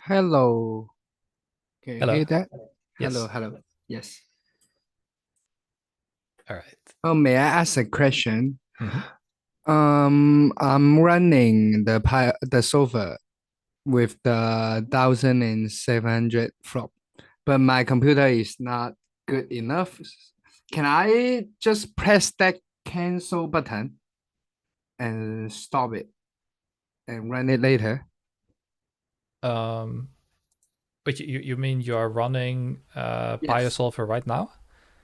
Hello. Can you Hello. hear that? Hello, Yes. hello. Yes. All right. May I ask a question? Mm-hmm. I'm running the server with the 1700 flop, but my computer is not good enough. Can I just press that cancel button and stop it and run it later? Um, but you mean you are running Yes. BioSolver right now?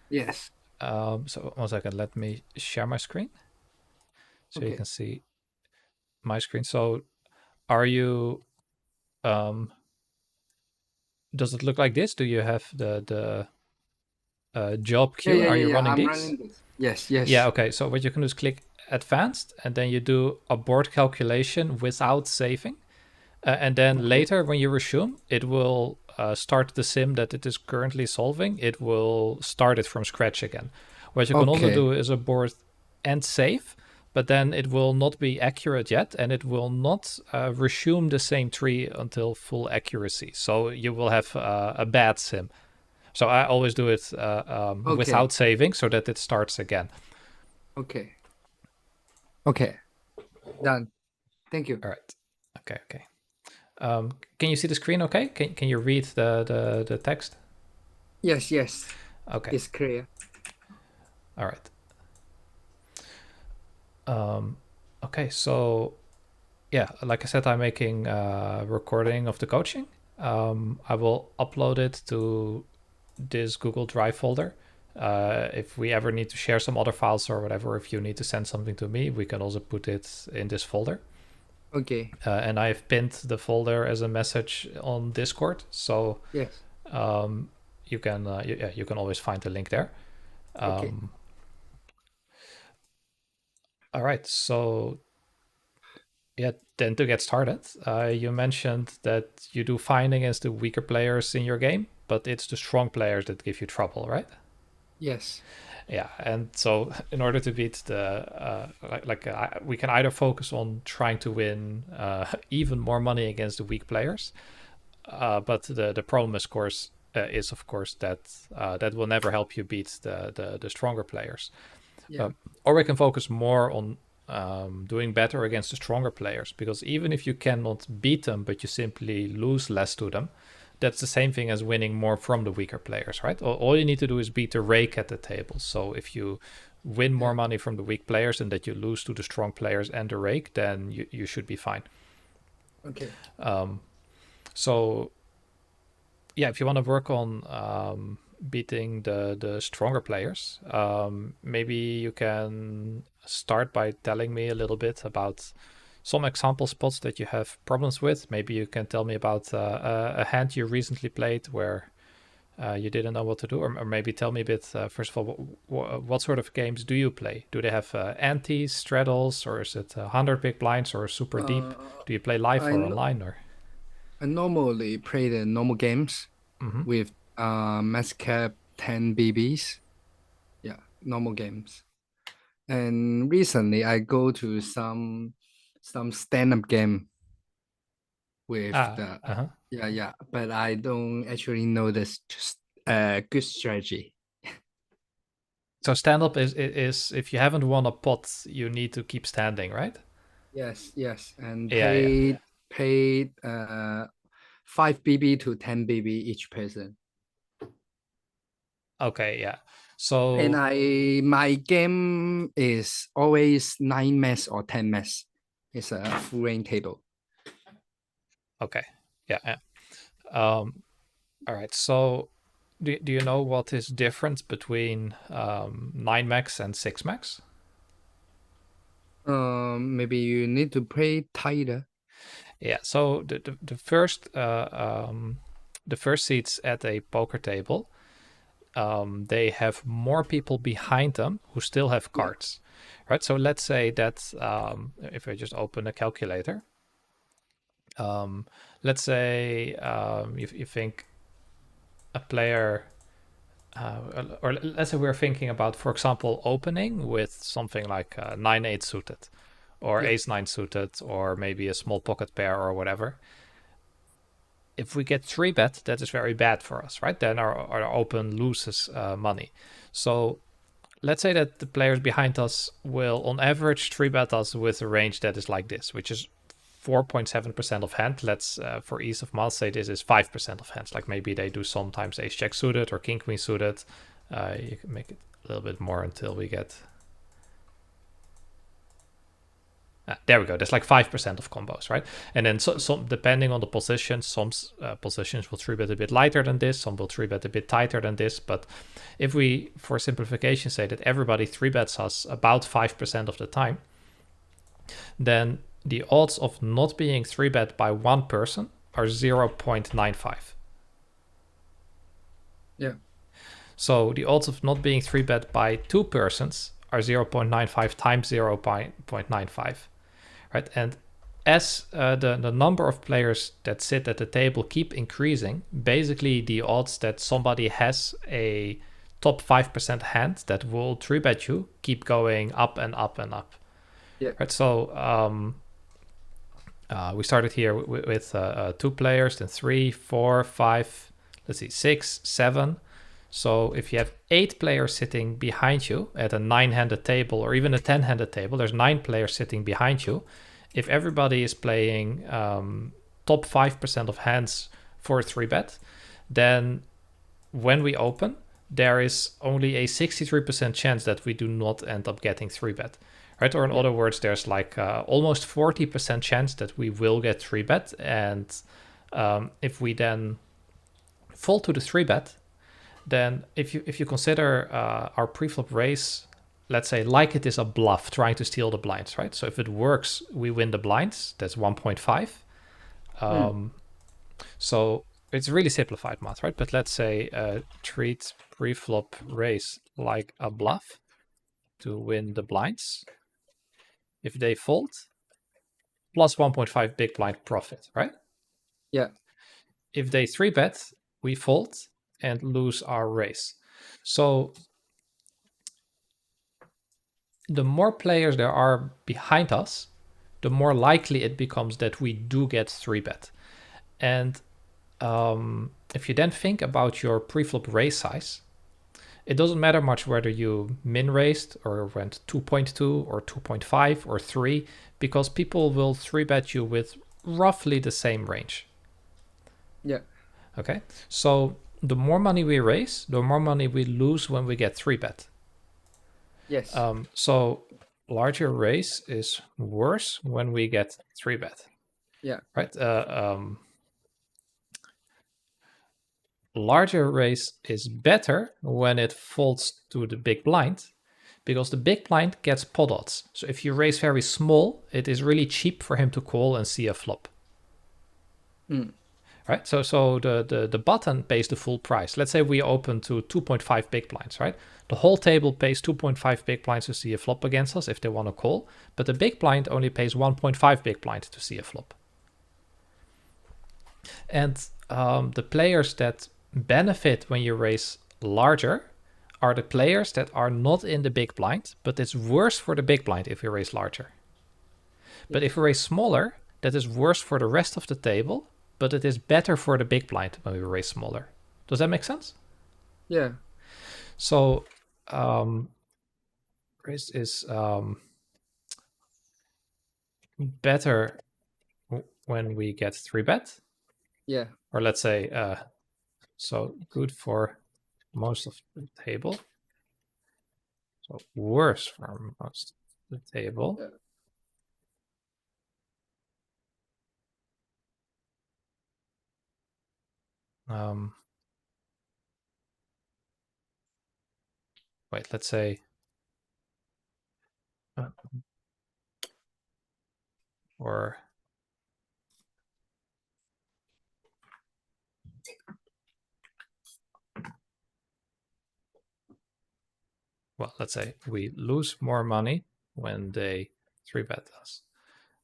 Yes. So 1 second, let me share my screen so you Okay. can see my screen. So are you um does it look like this? Do you have the job Yeah, queue? yeah, Are yeah, you yeah. running I'm these? running this. Yes, Yeah, yes. okay. So what you can do is click advanced and then you do a board calculation without saving. And then Okay. later, when you resume, it will start the sim that it is currently solving. It will start it from scratch again. What you can also Okay. do is abort and save, but then it will not be accurate yet, and it will not resume the same tree until full accuracy. So you will have a bad sim. So I always do it Okay. without saving so that it starts again. Okay. Okay. Done. Thank you. All right. Okay. Okay. Can you see the screen? Okay. Can you read the text? Yes, yes. Okay. It's clear. All right. Okay, so yeah, like I said, I'm making a recording of the coaching. I will upload it to this Google Drive folder. If we ever need to share some other files or whatever, if you need to send something to me, we can also put it in this folder. Okay. And I've pinned the folder as a message on Discord, so Yes. um, you can always find the link there. Okay. Um, all right, so yeah, then to get started, you mentioned that you do fine against the weaker players in your game, but it's the strong players that give you trouble, right? Yes. Yeah, and so in order to beat the we can either focus on trying to win even more money against the weak players, but the problem is of course that that will never help you beat the stronger players. Yeah. Uh, or we can focus more on doing better against the stronger players, because even if you cannot beat them, but you simply lose less to them, that's the same thing as winning more from the weaker players, right? All you need to do is beat the rake at the table. So if you win more Yeah. money from the weak players and that you lose to the strong players and the rake, then you should be fine. Okay. So yeah, if you want to work on beating the stronger players, maybe you can start by telling me a little bit about some example spots that you have problems with. Maybe you can tell me about a hand you recently played where you didn't know what to do, or maybe tell me a bit. First of all, what sort of games do you play? Do they have antes, straddles, or is it 100 big blinds or super deep? Uh, Do you play live I or no online or? I normally play the normal games Mm-hmm. with max cap 10 BBs. Yeah, normal games. And recently I go to some stand-up game with the Uh-huh. yeah, yeah, but I don't actually know this just good strategy. So stand up is if you haven't won a pot, you need to keep standing, right? Yes, yes, and Yeah, yeah. paid 5 BB to 10 BB each person. Okay, yeah. And So I my game is always 9 mess or 10 mess. It's a full range table. okay, yeah, yeah. All right. So do you know what is different between 9 max and 6 max? Maybe you need to play tighter. Yeah. So the first seats at a poker table, they have more people behind them who still have Yeah. cards, right? So let's say that if I just open a calculator, um, let's say you think a player, or let's say we're thinking about, for example, opening with something like 9-8 suited, or Yeah. ace 9 suited, or maybe a small pocket pair or whatever. if we get 3-bet, that is very bad for us, right? Then our open loses money. So let's say that the players behind us will, on average, 3-bet us with a range that is like this, which is 4.7% of hand. Let's, for ease of math, say this is 5% of hands. Like maybe they do sometimes ace jack suited or king queen suited. You can make it a little bit more until we get. There we go. That's like 5% of combos, right? And then some depending on the position, some positions will 3-bet a bit lighter than this, some will 3-bet a bit tighter than this. But if we, for simplification, say that everybody 3-bets us about 5% of the time, then the odds of not being 3-bet by one person are 0.95. Yeah. So the odds of not being 3-bet by two persons are 0.95 times 0.95, right? And as the number of players that sit at the table keep increasing, basically the odds that somebody has a top 5% hand that will 3-bet you keep going up and up and up. Yeah. Right. So we started here with 2 players, then 3, 4, 5, let's see, 6, 7. So if you have 8 players sitting behind you at a 9-handed table or even a 10-handed table, there's 9 players sitting behind you. If everybody is playing top 5% of hands for a 3-bet, then when we open, there is only a 63% chance that we do not end up getting 3-bet. Right? Or in other words, there's like almost 40% chance that we will get 3-bet. And if we then fall to the 3-bet, then if you consider our preflop raise, let's say like it is a bluff trying to steal the blinds, right? So if it works, we win the blinds. That's 1.5. So it's really simplified math, right? But let's say treat preflop raise like a bluff to win the blinds. If they fold, plus 1.5 big blind profit, right? Yeah. If they 3-bet, we fold and lose our raise. So the more players there are behind us, the more likely it becomes that we do get 3-bet. And if you then think about your preflop raise size, it doesn't matter much whether you min raised or went 2.2 or 2.5 or 3, because people will 3-bet you with roughly the same range. Yeah. Okay, so the more money we raise, the more money we lose when we get 3-bet. Yes. So larger raise is worse when we get 3-bet. Yeah. Right. Larger raise is better when it folds to the big blind, because the big blind gets pot odds. So if you raise very small, it is really cheap for him to call and see a flop. Right? So the button pays the full price. Let's say we open to 2.5 big blinds, right? The whole table pays 2.5 big blinds to see a flop against us if they want to call, but the big blind only pays 1.5 big blind to see a flop. And the players that benefit when you raise larger are the players that are not in the big blind, but it's worse for the big blind if you raise larger. But if you raise smaller, that is worse for the rest of the table, but it is better for the big blind when we raise smaller. Does that make sense? Yeah. So raise is better when we get 3-bet. Yeah. Or let's say, so good for most of the table. So worse for most of the table. Yeah. Wait, let's say or well, let's say we lose more money when they 3-bet us.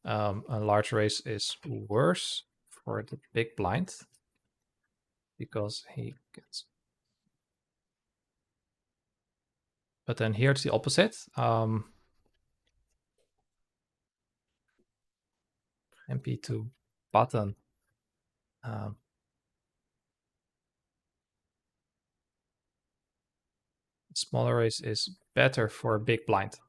A large raise is worse for the big blind because he gets. But then here's the opposite. MP to button Smaller raise is better for a big blind.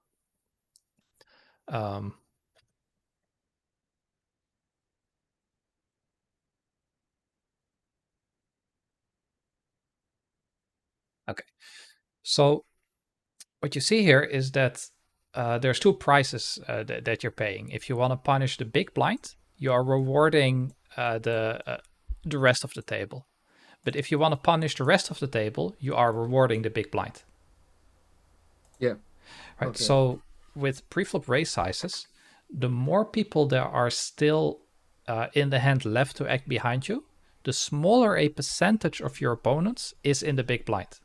Okay, so what you see here is that there's two prices that you're paying. If you want to punish the big blind, you are rewarding the rest of the table. But if you want to punish the rest of the table, you are rewarding the big blind. Yeah. Right. Okay. So with preflop raise sizes, the more people there are still in the hand left to act behind you, the smaller a percentage of your opponents is in the big blind.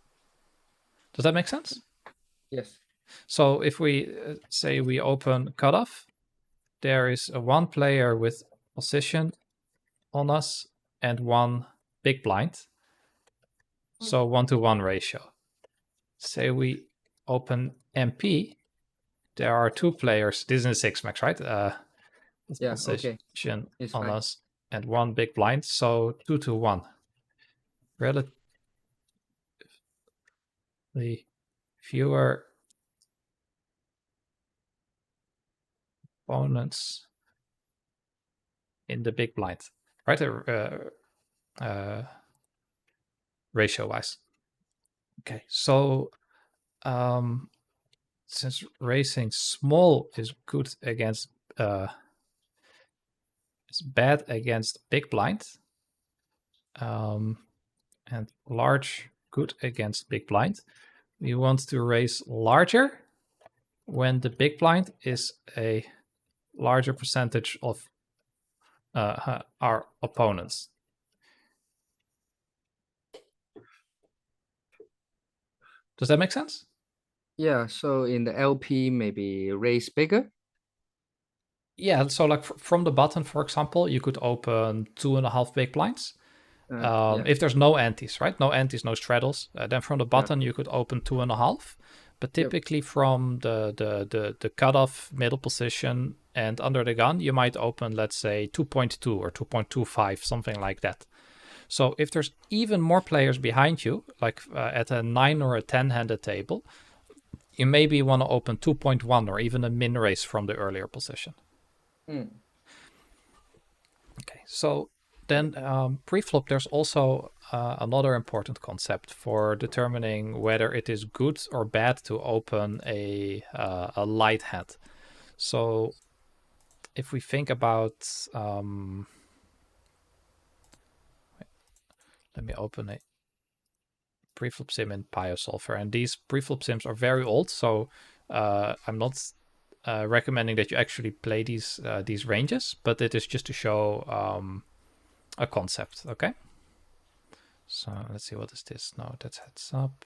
Does that make sense? Yes. So if we say we open cutoff, there is one player with position on us and one big blind. So 1-to-1 ratio. Say we open MP, there are two players. This is in 6-max, right? With Yeah. Okay. position It's on fine. us and one big blind. So 2-to-1. Relatively fewer opponents in the big blind, right? Ratio wise. Okay, so since raising small is good against is bad against big blind, and large good against big blind, we want to raise larger when the big blind is a larger percentage of our opponents. Does that make sense? Yeah. So in the LP, maybe raise bigger. Yeah. So like from the button, for example, you could open 2.5 big blinds. Yeah. If there's no antis, right? No antis, no straddles. Then from the Yeah. button, you could open 2.5. But Yep. typically from the cutoff middle position and under the gun, you might open, let's say, 2.2 or 2.25, something like that. So if there's even more players behind you, like at a 9 or a 10-handed table, you maybe want to open 2.1 or even a min raise from the earlier position. Okay, so then pre-flop, there's also another important concept for determining whether it is good or bad to open a light hand. So if we think about, let me open a preflop sim in PioSolver, and these preflop sims are very old, so I'm not recommending that you actually play these ranges, but it is just to show a concept. Okay. So let's see, what is this? No, that's heads up.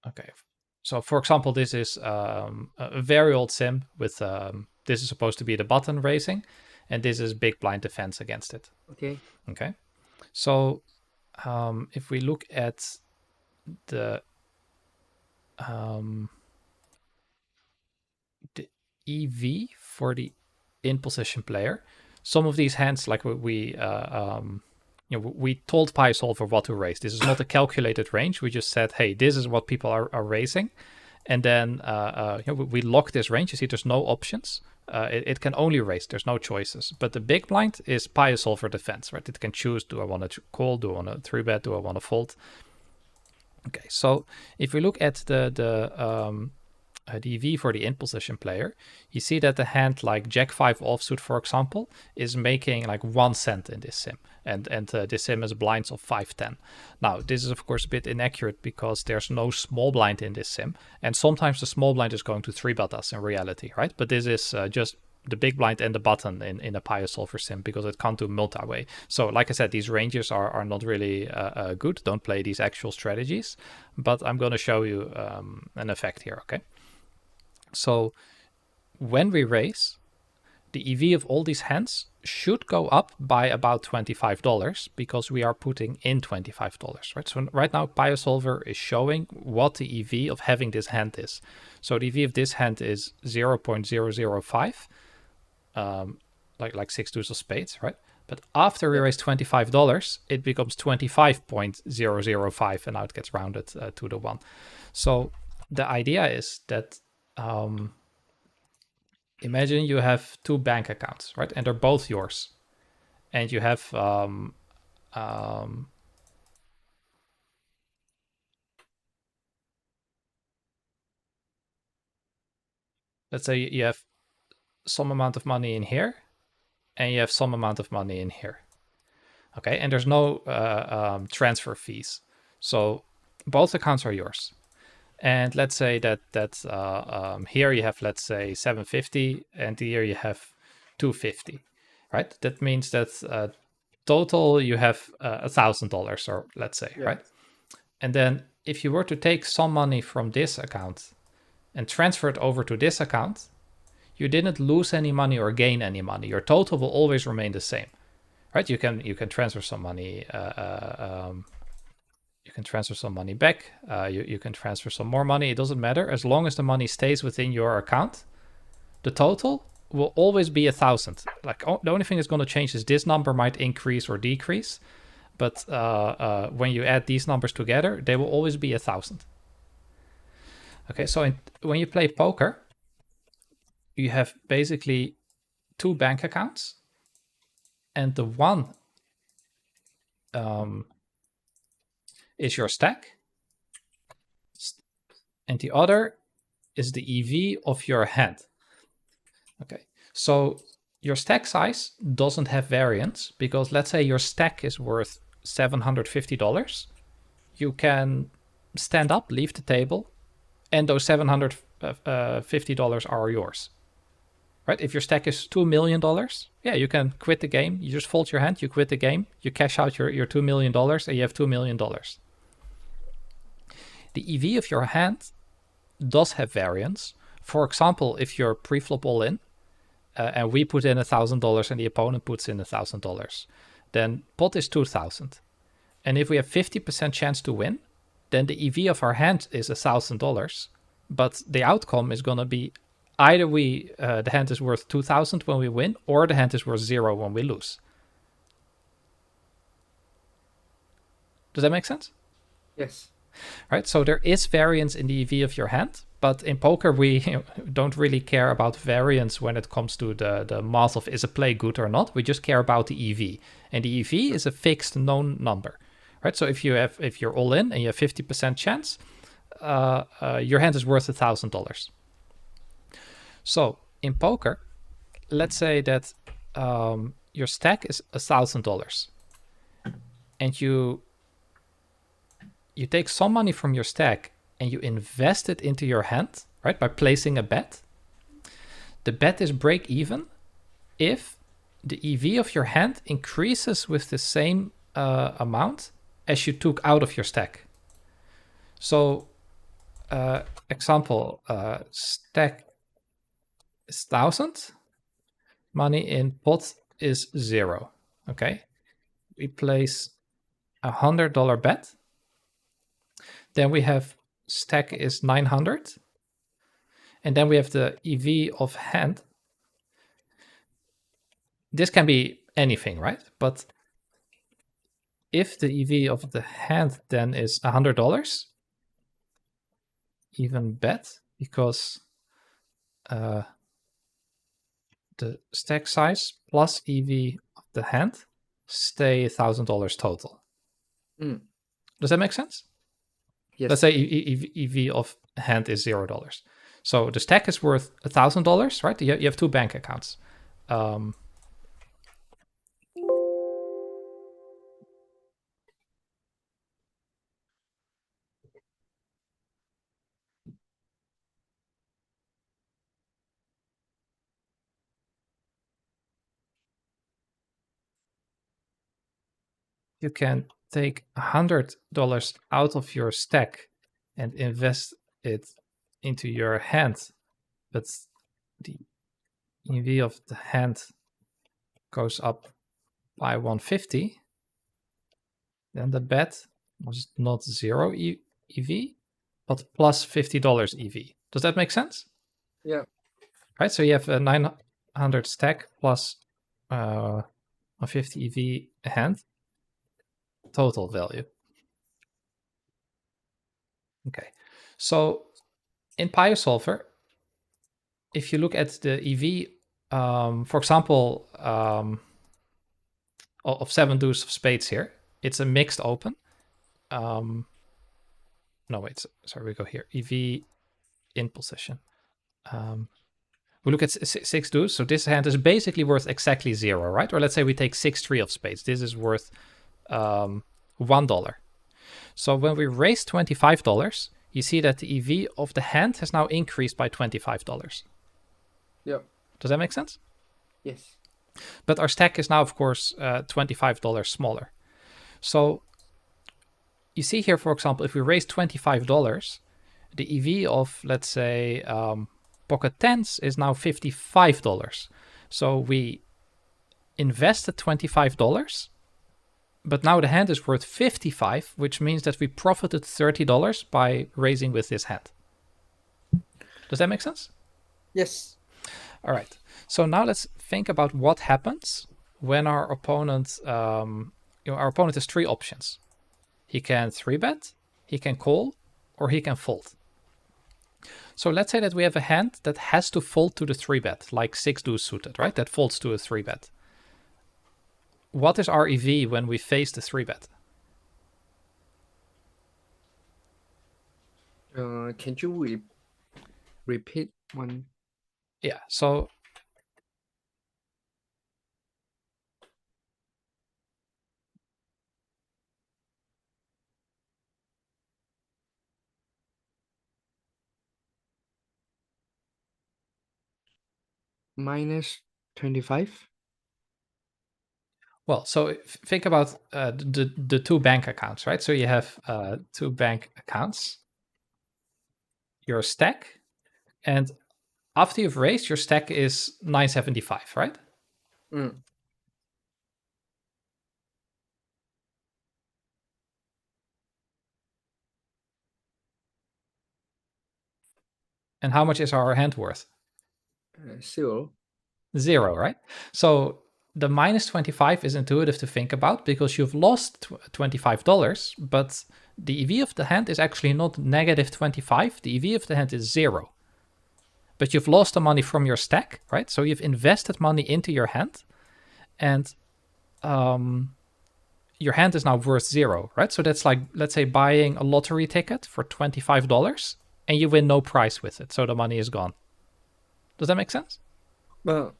Okay. So for example, this is a very old sim with this is supposed to be the button raising, and this is big blind defense against it. Okay. Okay. So if we look at the EV for the in position player, some of these hands, like we we told PySolver what to raise. This is not a calculated range. We just said, hey, this is what people are raising, and then we lock this range. You see, there's no options. It can only raise. There's no choices. But the big blind is PySolver defense, right? It can choose: do I want to call? Do I want to three bet? Do I want to fold? Okay, so if we look at the EV for the in position player, you see that the hand like Jack 5 offsuit, for example, is making like 1 cent in this sim, and this sim has blinds of 5-10. Now, this is of course a bit inaccurate because there's no small blind in this sim, and sometimes the small blind is going to 3-bet us in reality, right? But this is just the big blind and the button in a PioSolver sim because it can't do multi-way. So like I said, these ranges are not really good. Don't play these actual strategies, but I'm going to show you an effect here, okay? So when we raise, the EV of all these hands should go up by about $25 because we are putting in $25, right? So right now BioSolver is showing what the EV of having this hand is. So the EV of this hand is 0.005, like six deuce of spades, right? But after we Yeah. raise $25, it becomes 25.005, and now it gets rounded to the one. So the idea is that imagine you have two bank accounts, right? And they're both yours. And you have let's say you have some amount of money in here and you have some amount of money in here. Okay, and there's no transfer fees. So both accounts are yours. And let's say that here you have, let's say, 750 and here you have 250, right? That means that total you have $1,000, or let's say, Yeah. right? And then if you were to take some money from this account and transfer it over to this account, you didn't lose any money or gain any money. Your total will always remain the same, right? You can transfer some money. You can transfer some money back. You can transfer some more money. It doesn't matter as long as the money stays within your account. The total will always be 1,000. Like the only thing that's going to change is this number might increase or decrease. But when you add these numbers together, they will always be 1,000. Okay, so when you play poker, you have basically two bank accounts, and the one is your stack, and the other is the EV of your hand. Okay, so your stack size doesn't have variance because let's say your stack is worth $750. You can stand up, leave the table, and those $750 are yours. Right? If your stack is $2 million, yeah, you can quit the game. You just fold your hand, you quit the game, you cash out your $2 million, and you have $2 million. The EV of your hand does have variance. For example, if you're pre-flop all in, and we put in $1,000 and the opponent puts in $1,000, then pot is 2,000. And if we have 50% chance to win, then the EV of our hand is $1,000, but the outcome is going to be either the hand is worth 2,000 when we win, or the hand is worth 0 when we lose. Does that make sense? Yes. Right. So there is variance in the EV of your hand, but in poker we don't really care about variance when it comes to the math of is a play good or not. We just care about the EV, and the EV is a fixed known number. Right. So if you're all in and you have 50% chance, your hand is worth $1,000. So in poker, let's say that your stack is $1,000, and you take some money from your stack and you invest it into your hand, right, by placing a bet. The bet is break even if the EV of your hand increases with the same amount as you took out of your stack. So, example, stack is 1,000, money in pot is 0. Okay, we place $100 bet. Then we have stack is 900. And then we have the EV of hand. This can be anything, right? But if the EV of the hand then is $100, even bet, because the stack size plus EV of the hand stay $1,000 total. Mm. Does that make sense? Yes. Let's say EV of hand is $0. So the stack is worth $1,000, right? You have two bank accounts. You can take $100 out of your stack and invest it into your hand, but the EV of the hand goes up by 150, then the bet was not 0 EV, but plus $50 EV. Does that make sense? Yeah. Right, so you have a 900 stack plus 150 EV hand total value. Okay, so in PioSolver, if you look at the EV, for example, of 7 deuce of spades here, it's a mixed open. No, wait, sorry, we go here. EV in position. We look at 6 deuce, so this hand is basically worth exactly 0, right? Or let's say we take 6-3 of spades. This is worth $1. So when we raise $25, you see that the EV of the hand has now increased by $25. Yep. Does that make sense? Yes. But our stack is now, of course, $25 smaller. So you see here, for example, if we raise $25, the EV of, let's say, pocket tens is now $55. So we invested $25, but now the hand is worth $55, which means that we profited $30 by raising with this hand. Does that make sense? Yes. All right. So now let's think about what happens when our opponent, our opponent has 3 options. He can 3-bet, he can call, or he can fold. So let's say that we have a hand that has to fold to the 3-bet, like 6 deuce suited, right? That folds to a 3-bet. What is our EV when we face the 3-bet? Can you repeat one? Yeah, so Minus 25? well, so think about the 2 bank accounts, right? So you have 2 bank accounts, your stack, and after you've raised, your stack is 975, right? Mm. And how much is our hand worth? 0. 0, right? So the minus 25 is intuitive to think about because you've lost $25, but the EV of the hand is actually not negative 25. The EV of the hand is 0. But you've lost the money from your stack, right? So you've invested money into your hand, and your hand is now worth 0, right? So that's like, let's say, buying a lottery ticket for $25 and you win no prize with it. So the money is gone. Does that make sense? Well,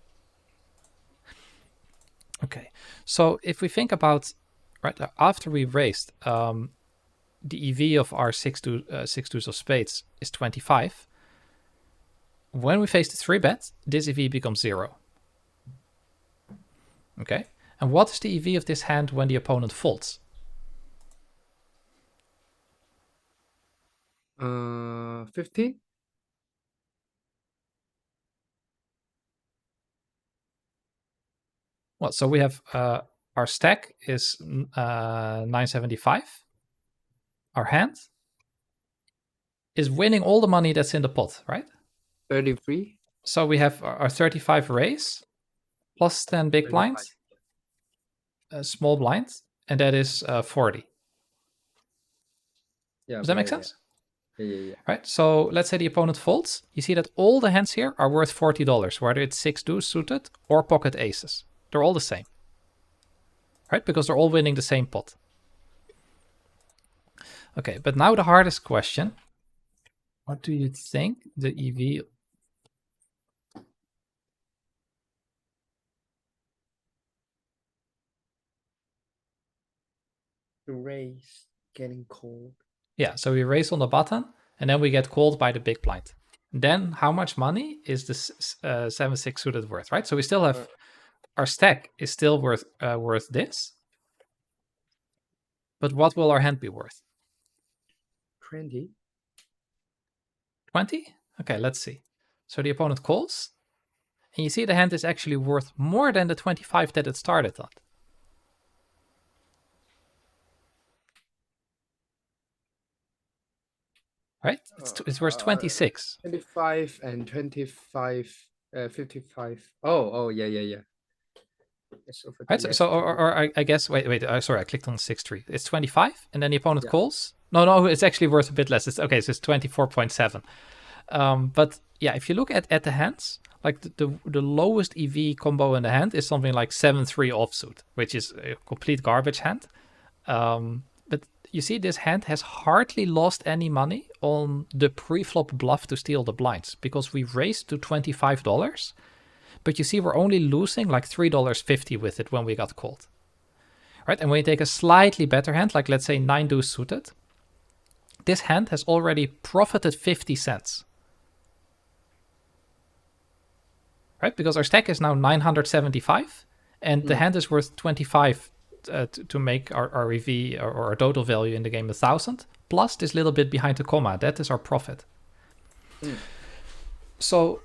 Okay. So if we think about, right, after we raised, the EV of our 6 deuce of spades is 25. When we face the 3-bet, this EV becomes 0. Okay. And what is the EV of this hand when the opponent folds? 15? Well, so we have our stack is 975. Our hand is winning all the money that's in the pot, right? 33? So we have our 35 raise plus 10 big 35. blind, small blind, and that is 40. Yeah. Does that make sense? Yeah. Right. So let's say the opponent folds. You see that all the hands here are worth $40, whether it's 6 deuce suited or pocket aces. They're all the same. Right? Because they're all winning the same pot. Okay, but now the hardest question. What do you think the EV... Raise, getting cold. Yeah, so we raise on the button, and then we get called by the big blind. Then how much money is this 7-6 suited worth, right? So we still have... Our stack is still worth this. But what will our hand be worth? 20? 20? Okay, let's see. So the opponent calls, And you see the hand is actually worth more than the 25 that it started on. Right? It's worth 26. 25 and 25, 55. Oh, yeah, yeah, yeah. Yes, over the Right? So yesterday. or I guess, wait, sorry, I clicked on 6-3. It's 25, and then the opponent Yeah. calls. No, it's actually worth a bit less. Okay, so it's 24.7. But yeah, if you look at the hands, like the lowest EV combo in the hand is something like 7-3 offsuit, which is a complete garbage hand. But you see, this hand has hardly lost any money on the pre-flop bluff to steal the blinds because we raised to $25. But you see, we're only losing like $3.50 with it when we got called. Right? And when you take a slightly better hand, like let's say 9 deuce suited, this hand has already profited 50 cents. Right? Because our stack is now 975 and the hand is worth 25 to make our EV or our total value in the game 1,000 plus this little bit behind the comma. That is our profit. So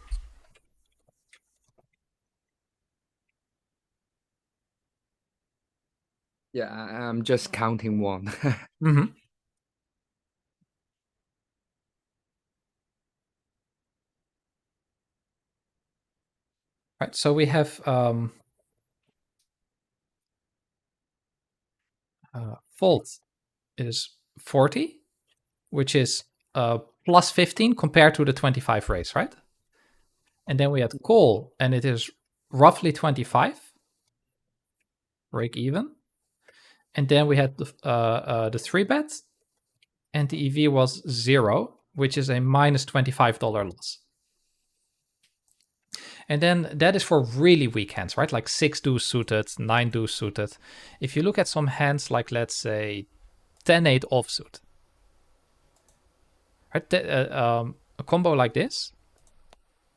Yeah, I'm just counting one. right, so we have fold is 40, which is plus 15 compared to the 25 raise, right? And then we had call, and it is roughly 25, break even. And then we had the 3-bet, and the EV was 0, which is a minus $25 loss. And then that is for really weak hands, right? Like 6 deuce suited, 9 deuce suited. If you look at some hands like, let's say, 10-8 offsuit, right? A combo like this,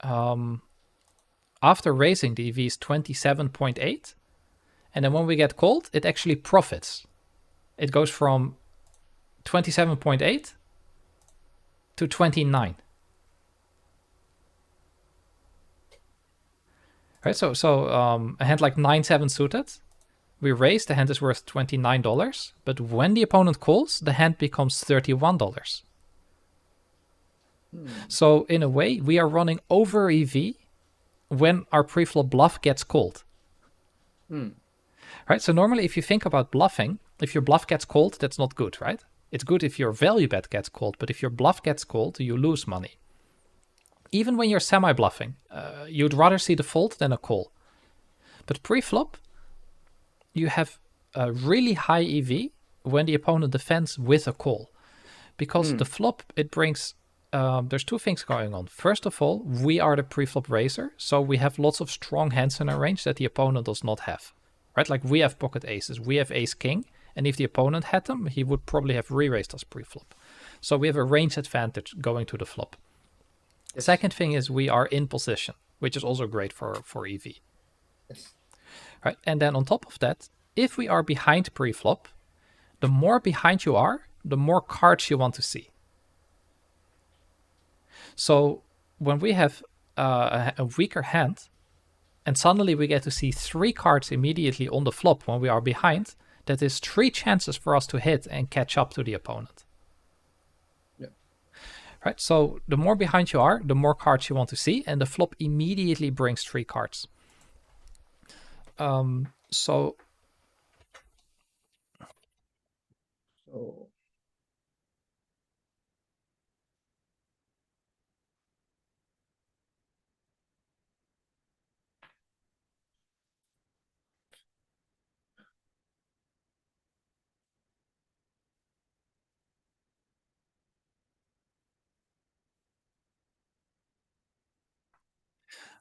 after raising, the EV is 27.8. And then when we get called, it actually profits. It goes from 27.8 to 29. Right, so a hand like 9-7 suited, we raise, the hand is worth $29, but when the opponent calls, the hand becomes $31. So in a way, we are running over EV when our preflop bluff gets called. Right, so normally if you think about bluffing, if your bluff gets called, that's not good, right? It's good if your value bet gets called, but if your bluff gets called, you lose money. Even when you're semi-bluffing, you'd rather see the fold than a call. But pre-flop, you have a really high EV when the opponent defends with a call. Because the flop, it brings... there's two things going on. First of all, we are the pre-flop raiser, so we have lots of strong hands in our range that the opponent does not have. Right? Like we have pocket aces, we have ace-king, and if the opponent had them, he would probably have re-raised us pre-flop. So we have a range advantage going to the flop. Yes. Second thing is we are in position, which is also great for EV. Yes. Right? And then on top of that, if we are behind pre-flop, the more behind you are, the more cards you want to see. So when we have a weaker hand, and suddenly we get to see 3 cards immediately on the flop when we are behind, that is 3 chances for us to hit and catch up to the opponent. Yeah. Right? So the more behind you are, the more cards you want to see, and the flop immediately brings 3 cards. So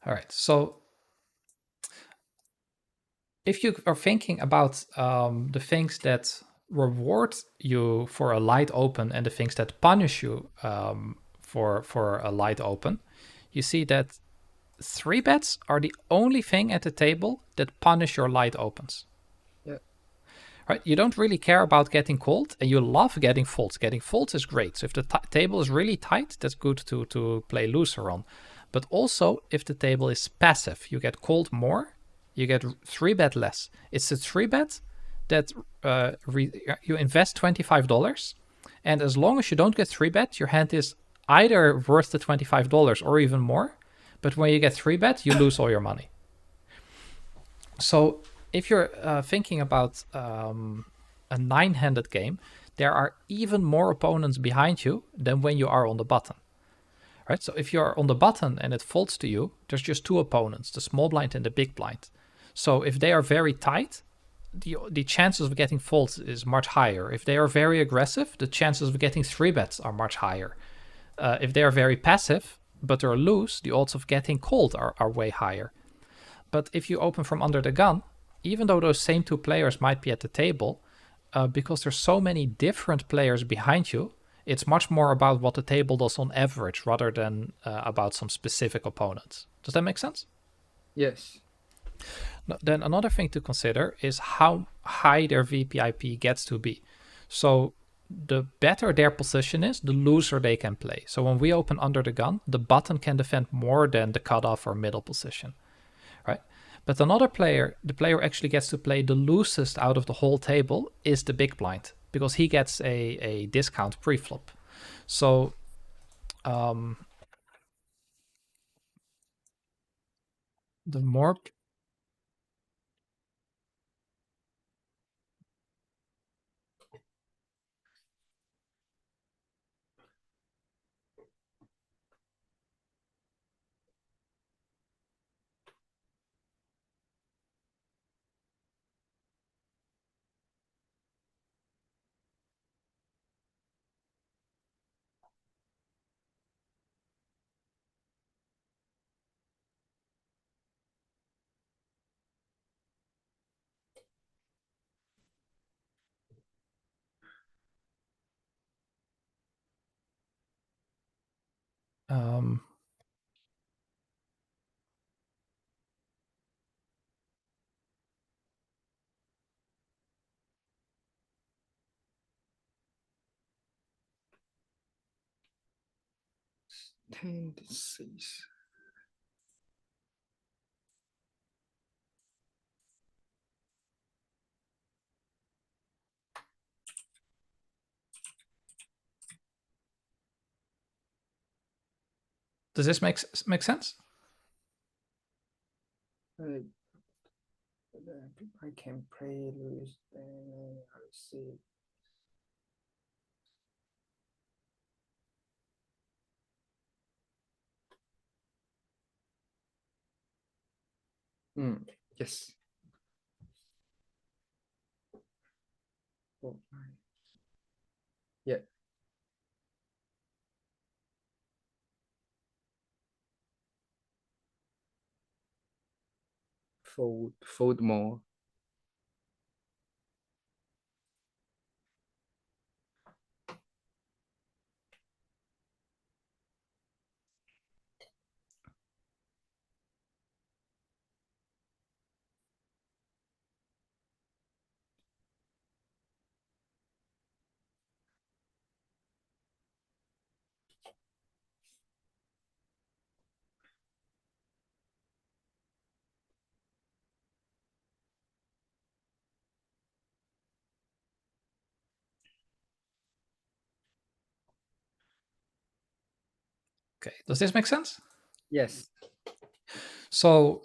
all right, so if you are thinking about the things that reward you for a light open and the things that punish you for a light open, you see that 3-bets are the only thing at the table that punish your light opens. Yeah. Right? You don't really care about getting called, and you love getting folds. Getting folds is great. So if the table is really tight, that's good to play looser on. But also, if the table is passive, you get called more, you get 3-bet less. It's a 3-bet that you invest $25, and as long as you don't get 3-bet, your hand is either worth the $25 or even more. But when you get 3-bet, you lose all your money. So if you're thinking about a 9-handed game, there are even more opponents behind you than when you are on the button. Right? So if you're on the button and it folds to you, there's just 2 opponents, the small blind and the big blind. So if they are very tight, the chances of getting folds is much higher. If they are very aggressive, the chances of getting 3-bets are much higher. If they are very passive, but they're loose, the odds of getting called are way higher. But if you open from under the gun, even though those same 2 players might be at the table, because there's so many different players behind you, it's much more about what the table does on average rather than about some specific opponents. Does that make sense? Yes. Then another thing to consider is how high their VPIP gets to be. So the better their position is, the looser they can play. So when we open under the gun, the button can defend more than the cutoff or middle position, right? But another player, the player actually gets to play the loosest out of the whole table is the big blind, because he gets a discount pre-flop. So the more... Tendencies. Does this make sense? I can play loose. Then I see. Yes. Oh, yeah. Fold more. Okay, does this make sense? Yes. So,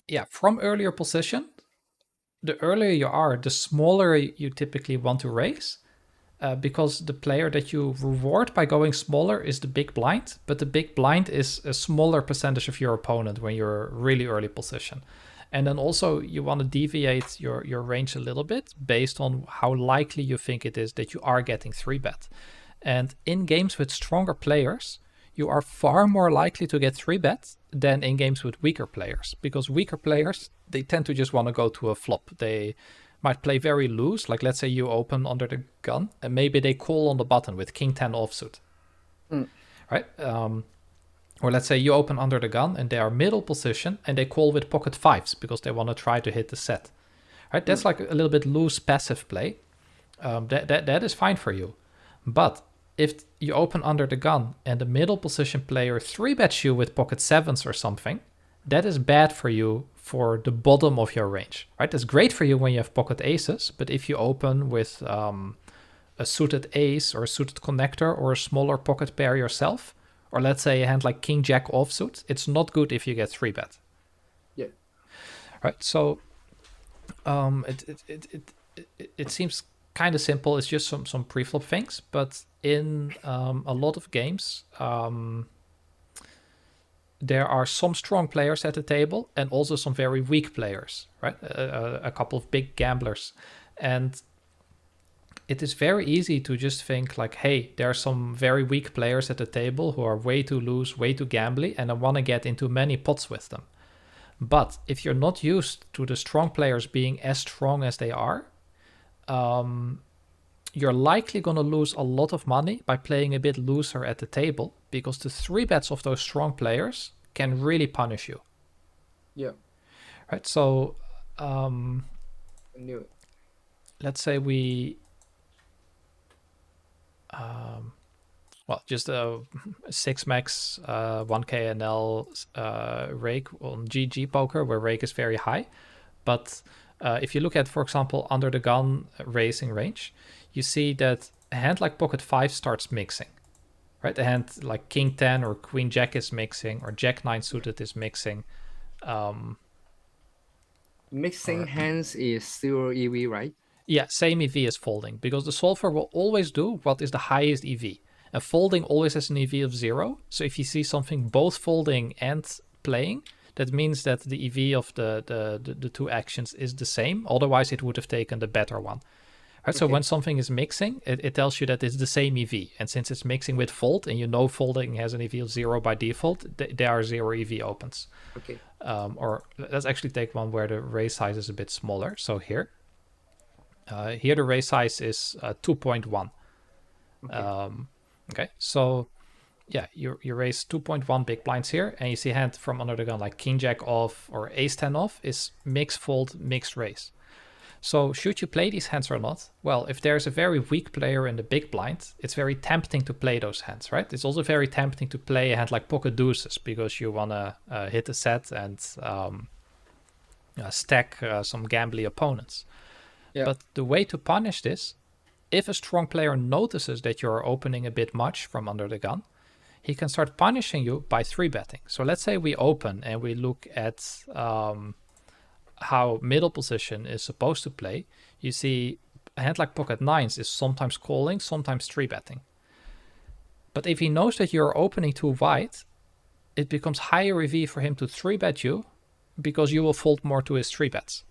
yeah, from earlier position, the earlier you are, the smaller you typically want to raise, because the player that you reward by going smaller is the big blind, but the big blind is a smaller percentage of your opponent when you're really early position. And then also you want to deviate your range a little bit based on how likely you think it is that you are getting 3-bet. And in games with stronger players, you are far more likely to get 3-bet than in games with weaker players, because weaker players, they tend to just want to go to a flop. They might play very loose, like let's say you open under the gun and maybe they call on the button with king 10 offsuit, right? Or let's say you open under the gun and they are middle position and they call with pocket fives because they want to try to hit the set, right? That's like a little bit loose passive play. That is fine for you. But if you open under the gun and the middle position player 3-bets you with pocket sevens or something, that is bad for you for the bottom of your range, right? That's great for you when you have pocket aces, but if you open with a suited ace or a suited connector or a smaller pocket pair yourself, or let's say a hand like king jack offsuit, it's not good if you get 3-bet. Yeah. Right, so it seems kind of simple. It's just some preflop things, but in a lot of games, there are some strong players at the table and also some very weak players, right? A couple of big gamblers, and it is very easy to just think like, hey, there are some very weak players at the table who are way too loose, way too gambly, and I want to get into many pots with them. But if you're not used to the strong players being as strong as they are, you're likely going to lose a lot of money by playing a bit looser at the table, because the 3-bets of those strong players can really punish you. Yeah. Right, so I knew it. let's say we just a 6 max 1k NL rake on GG poker, where rake is very high. But if you look at, for example, under the gun racing range, you see that a hand like pocket 5 starts mixing, right? A hand like king 10 or queen jack is mixing, or jack 9 suited is mixing. Mixing Or hands is 0 EV, right? yeah, same EV as folding, because the solver will always do what is the highest EV. And folding always has an EV of 0. So if you see something both folding and playing, that means that the EV of the two actions is the same. Otherwise, it would have taken the better one. Right, so when something is mixing, it tells you that it's the same EV. And since it's mixing with fold, and you know folding has an EV of 0 by default, they are 0 EV opens. Okay. Or let's actually take one where the raise size is a bit smaller. So here the raise size is 2.1. Okay, so yeah, you raise 2.1 big blinds here, and you see a hand from under the gun like king jack off or ace 10 off is mix fold, mixed raise. So should you play these hands or not? Well, if there's a very weak player in the big blind, it's very tempting to play those hands, right? It's also very tempting to play a hand like pocket deuces, because you want to hit a set and stack some gambly opponents. Yeah. But the way to punish this, if a strong player notices that you're opening a bit much from under the gun, he can start punishing you by 3-betting. So let's say we open and we look at how middle position is supposed to play. You see a hand like pocket 9s is sometimes calling, sometimes 3-betting. But if he knows that you're opening too wide, it becomes higher EV for him to 3-bet you, because you will fold more to his 3-bets.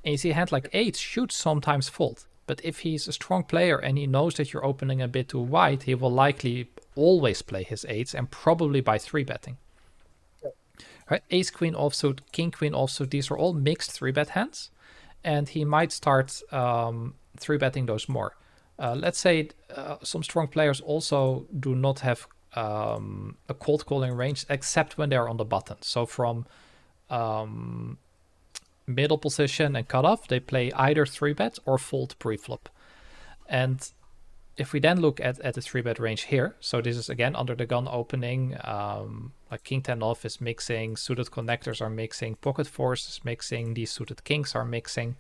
And you see a hand like 8 should sometimes fold. But if he's a strong player and he knows that you're opening a bit too wide, he will likely always play his 8s, and probably by 3-betting. Right? Ace queen offsuit, king queen offsuit, these are all mixed 3-bet hands, and he might start 3-betting those more. Let's say some strong players also do not have a cold calling range except when they're on the button. So from middle position and cutoff, they play either 3-bet or fold preflop. And if we then look at the 3-bet range here, so this is again under the gun opening, like king 10 off is mixing, suited connectors are mixing, pocket 4s is mixing, these suited kings are mixing.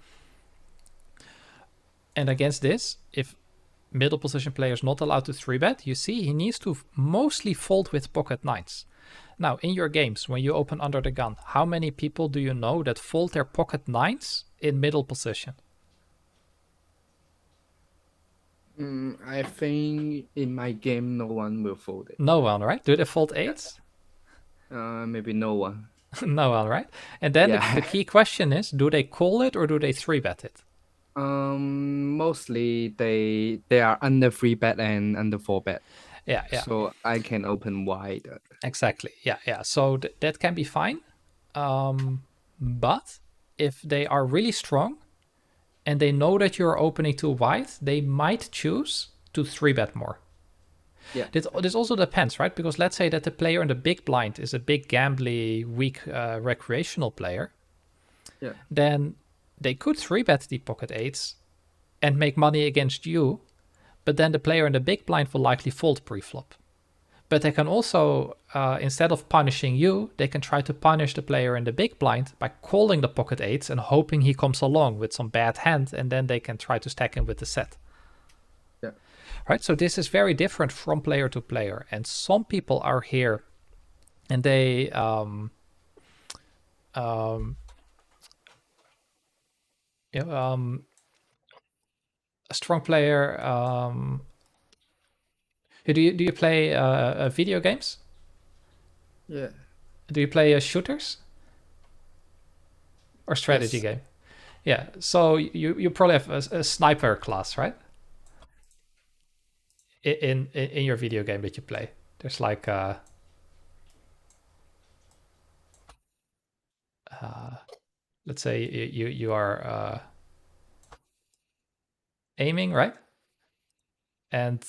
And against this, if middle position player is not allowed to 3-bet, you see he needs to mostly fold with pocket 9s. Now, in your games, when you open under the gun, how many people do you know that fold their pocket 9s in middle position? I think in my game, no one will fold it. No one, right? Do they fold 8s? Maybe no one. No one, right? And then the key question is, do they call it or do they 3-bet it? Mostly they are under 3-bet and under 4-bet. Yeah. So I can open wide. Exactly. Yeah. So that can be fine. But if they are really strong and they know that you're opening too wide, they might choose to 3-bet more. Yeah. This also depends, right? Because let's say that the player in the big blind is a big gambly, weak recreational player. Yeah. Then they could 3-bet the pocket 8s and make money against you. but then the player in the big blind will likely fold pre-flop. But they can also, instead of punishing you, they can try to punish the player in the big blind by calling the pocket eights and hoping he comes along with some bad hand, and then they can try to stack him with the set. Yeah. Right, so this is very different from player to player, and some people are here and they a strong player. Do you play video games? Yeah. Do you play shooters or strategy Yes. game? Yeah. So you probably have a sniper class, right? In your video game that you play, there's like let's say you are aiming, right? And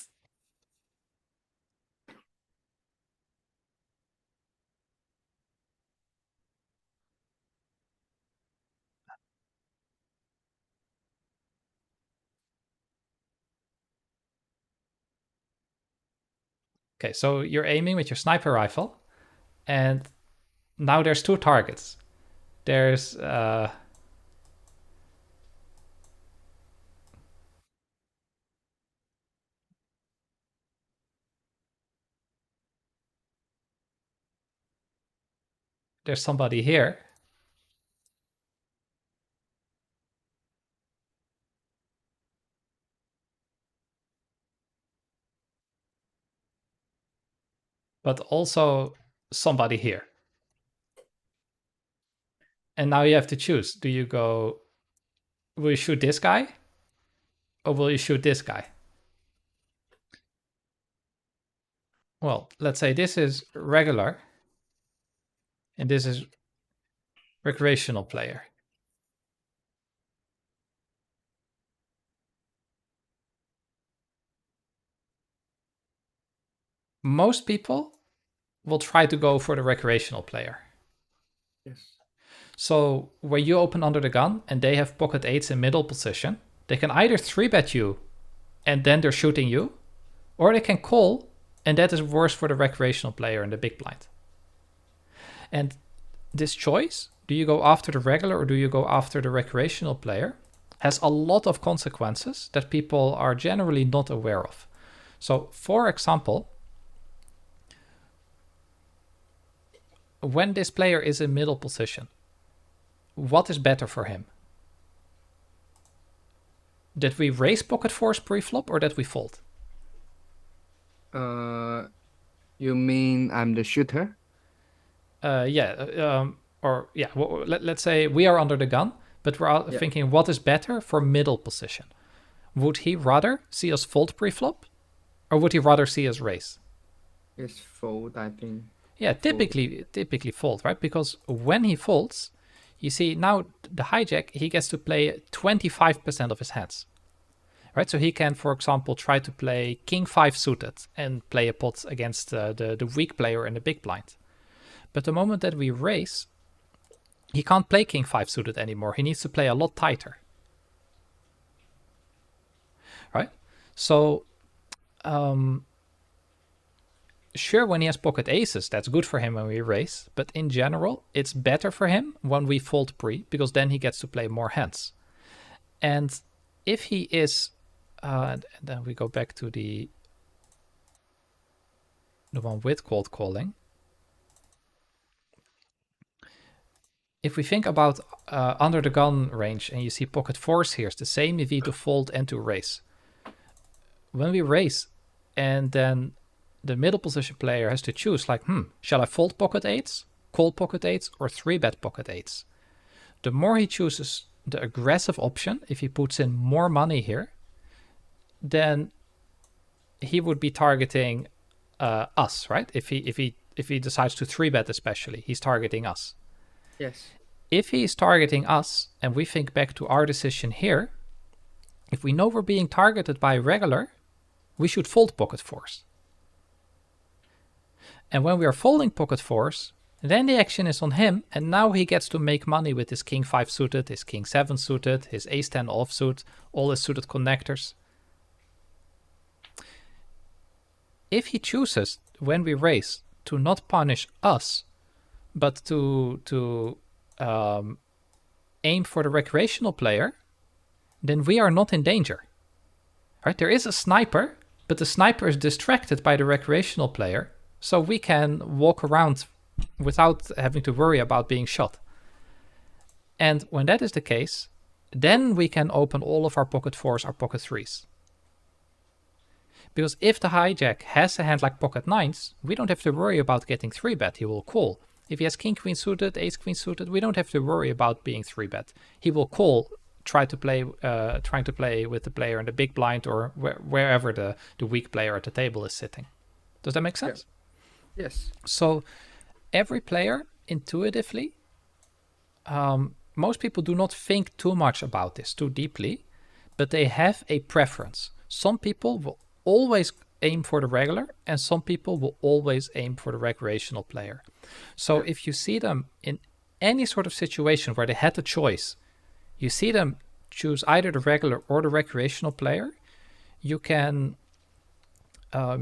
okay, so you're aiming with your sniper rifle, and now there's two targets. There's there's somebody here, but also somebody here. And now you have to choose. Do you go, will you shoot this guy? Or will you shoot this guy? Well, let's say this is regular and this is recreational player. Most people will try to go for the recreational player. Yes. So when you open under the gun and they have pocket eights in middle position, they can either 3-bet you and then they're shooting you, or they can call, and that is worse for the recreational player in the big blind. And this choice, do you go after the regular or do you go after the recreational player, has a lot of consequences that people are generally not aware of. So, for example, when this player is in middle position, what is better for him? That we raise pocket fours pre-flop or that we fold? You mean I'm the shooter? Well, let's say we are under the gun, but we're thinking what is better for middle position. Would he rather see us fold pre-flop, or would he rather see us raise? It's fold, I think. Yeah, typically fold, right? Because when he folds, you see now the hijack, he gets to play 25% of his hands, right? So he can, for example, try to play king 5 suited and play a pot against the weak player in the big blind. But the moment that we raise, he can't play king 5 suited anymore. He needs to play a lot tighter, right? So sure, when he has pocket aces, that's good for him when we raise. But in general, it's better for him when we fold pre, because then he gets to play more hands. And if he is, then we go back to the one with cold calling. If we think about under the gun range and you see pocket fours here, it's the same EV to fold and to raise. When we raise and then the middle position player has to choose like, shall I fold pocket eights, call pocket eights, or 3-bet pocket eights? The more he chooses the aggressive option, if he puts in more money here, then he would be targeting us, right? If he decides to 3-bet especially, he's targeting us. Yes. If he's targeting us, and we think back to our decision here, if we know we're being targeted by regular, we should fold pocket fours. And when we are folding pocket fours, then the action is on him, and now he gets to make money with his king 5 suited, his king 7 suited, his ace 10 offsuit, all his suited connectors. if he chooses when we raise to not punish us, but to aim for the recreational player, then we are not in danger. Right? There is a sniper, but the sniper is distracted by the recreational player, so we can walk around without having to worry about being shot. And when that is the case, then we can open all of our pocket fours, our pocket threes. Because if the hijack has a hand like pocket nines, we don't have to worry about getting 3-bet. He will call. If he has king queen suited, ace queen suited, we don't have to worry about being 3-bet. He will call, trying to play with the player in the big blind or wherever the weak player at the table is sitting. Does that make sense? Yeah. Yes. So every player intuitively, most people do not think too much about this too deeply, but they have a preference. Some people will always aim for the regular, and some people will always aim for the recreational player. So if you see them in any sort of situation where they had the choice, you see them choose either the regular or the recreational player, you can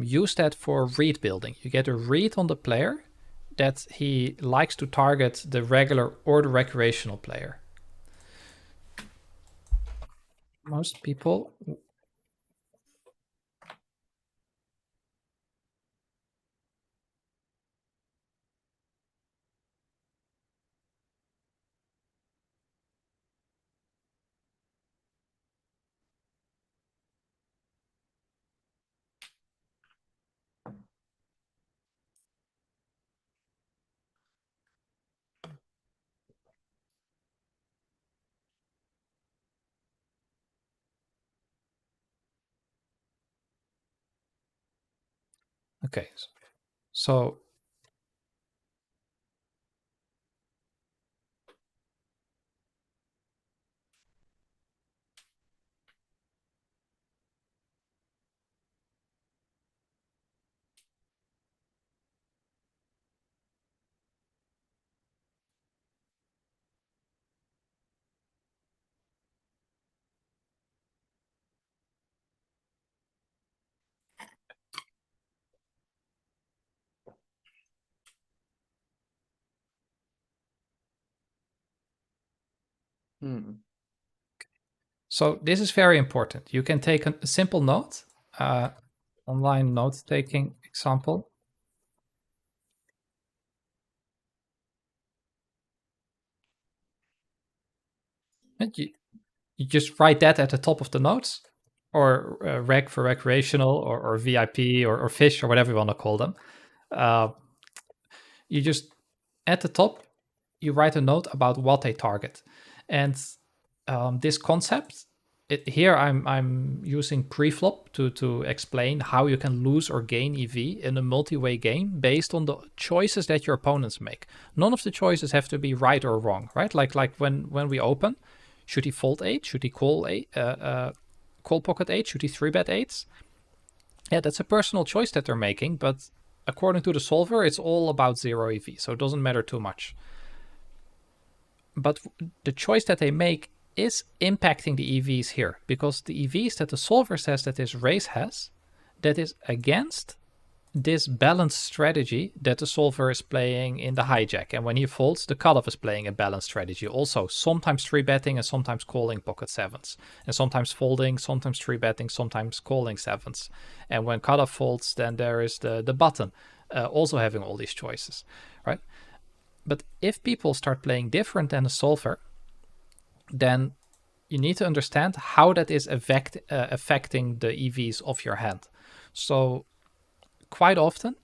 use that for read building. You get a read on the player that he likes to target the regular or the recreational player. Most people... Okay, so So this is very important. You can take a simple note, online note-taking example. And you just write that at the top of the notes, or rec for recreational, or VIP, or fish, or whatever you want to call them. You just, at the top, you write a note about what they target. And this concept, here I'm using preflop to explain how you can lose or gain EV in a multi-way game based on the choices that your opponents make. None of the choices have to be right or wrong, right? Like when we open, should he fold 8? Should he call call pocket 8? Should he 3-bet 8s? Yeah, that's a personal choice that they're making, but according to the solver, it's all about 0 EV, so it doesn't matter too much. But the choice that they make is impacting the EVs here, because the EVs that the solver says that this race has, that is against this balanced strategy that the solver is playing in the hijack. And when he folds, the cutoff is playing a balanced strategy also, sometimes 3-betting and sometimes calling pocket 7s, and sometimes folding, sometimes 3-betting, sometimes calling 7s. And when cutoff folds, then there is the button also having all these choices, right? But if people start playing different than the solver, then you need to understand how that is affecting the EVs of your hand. So quite often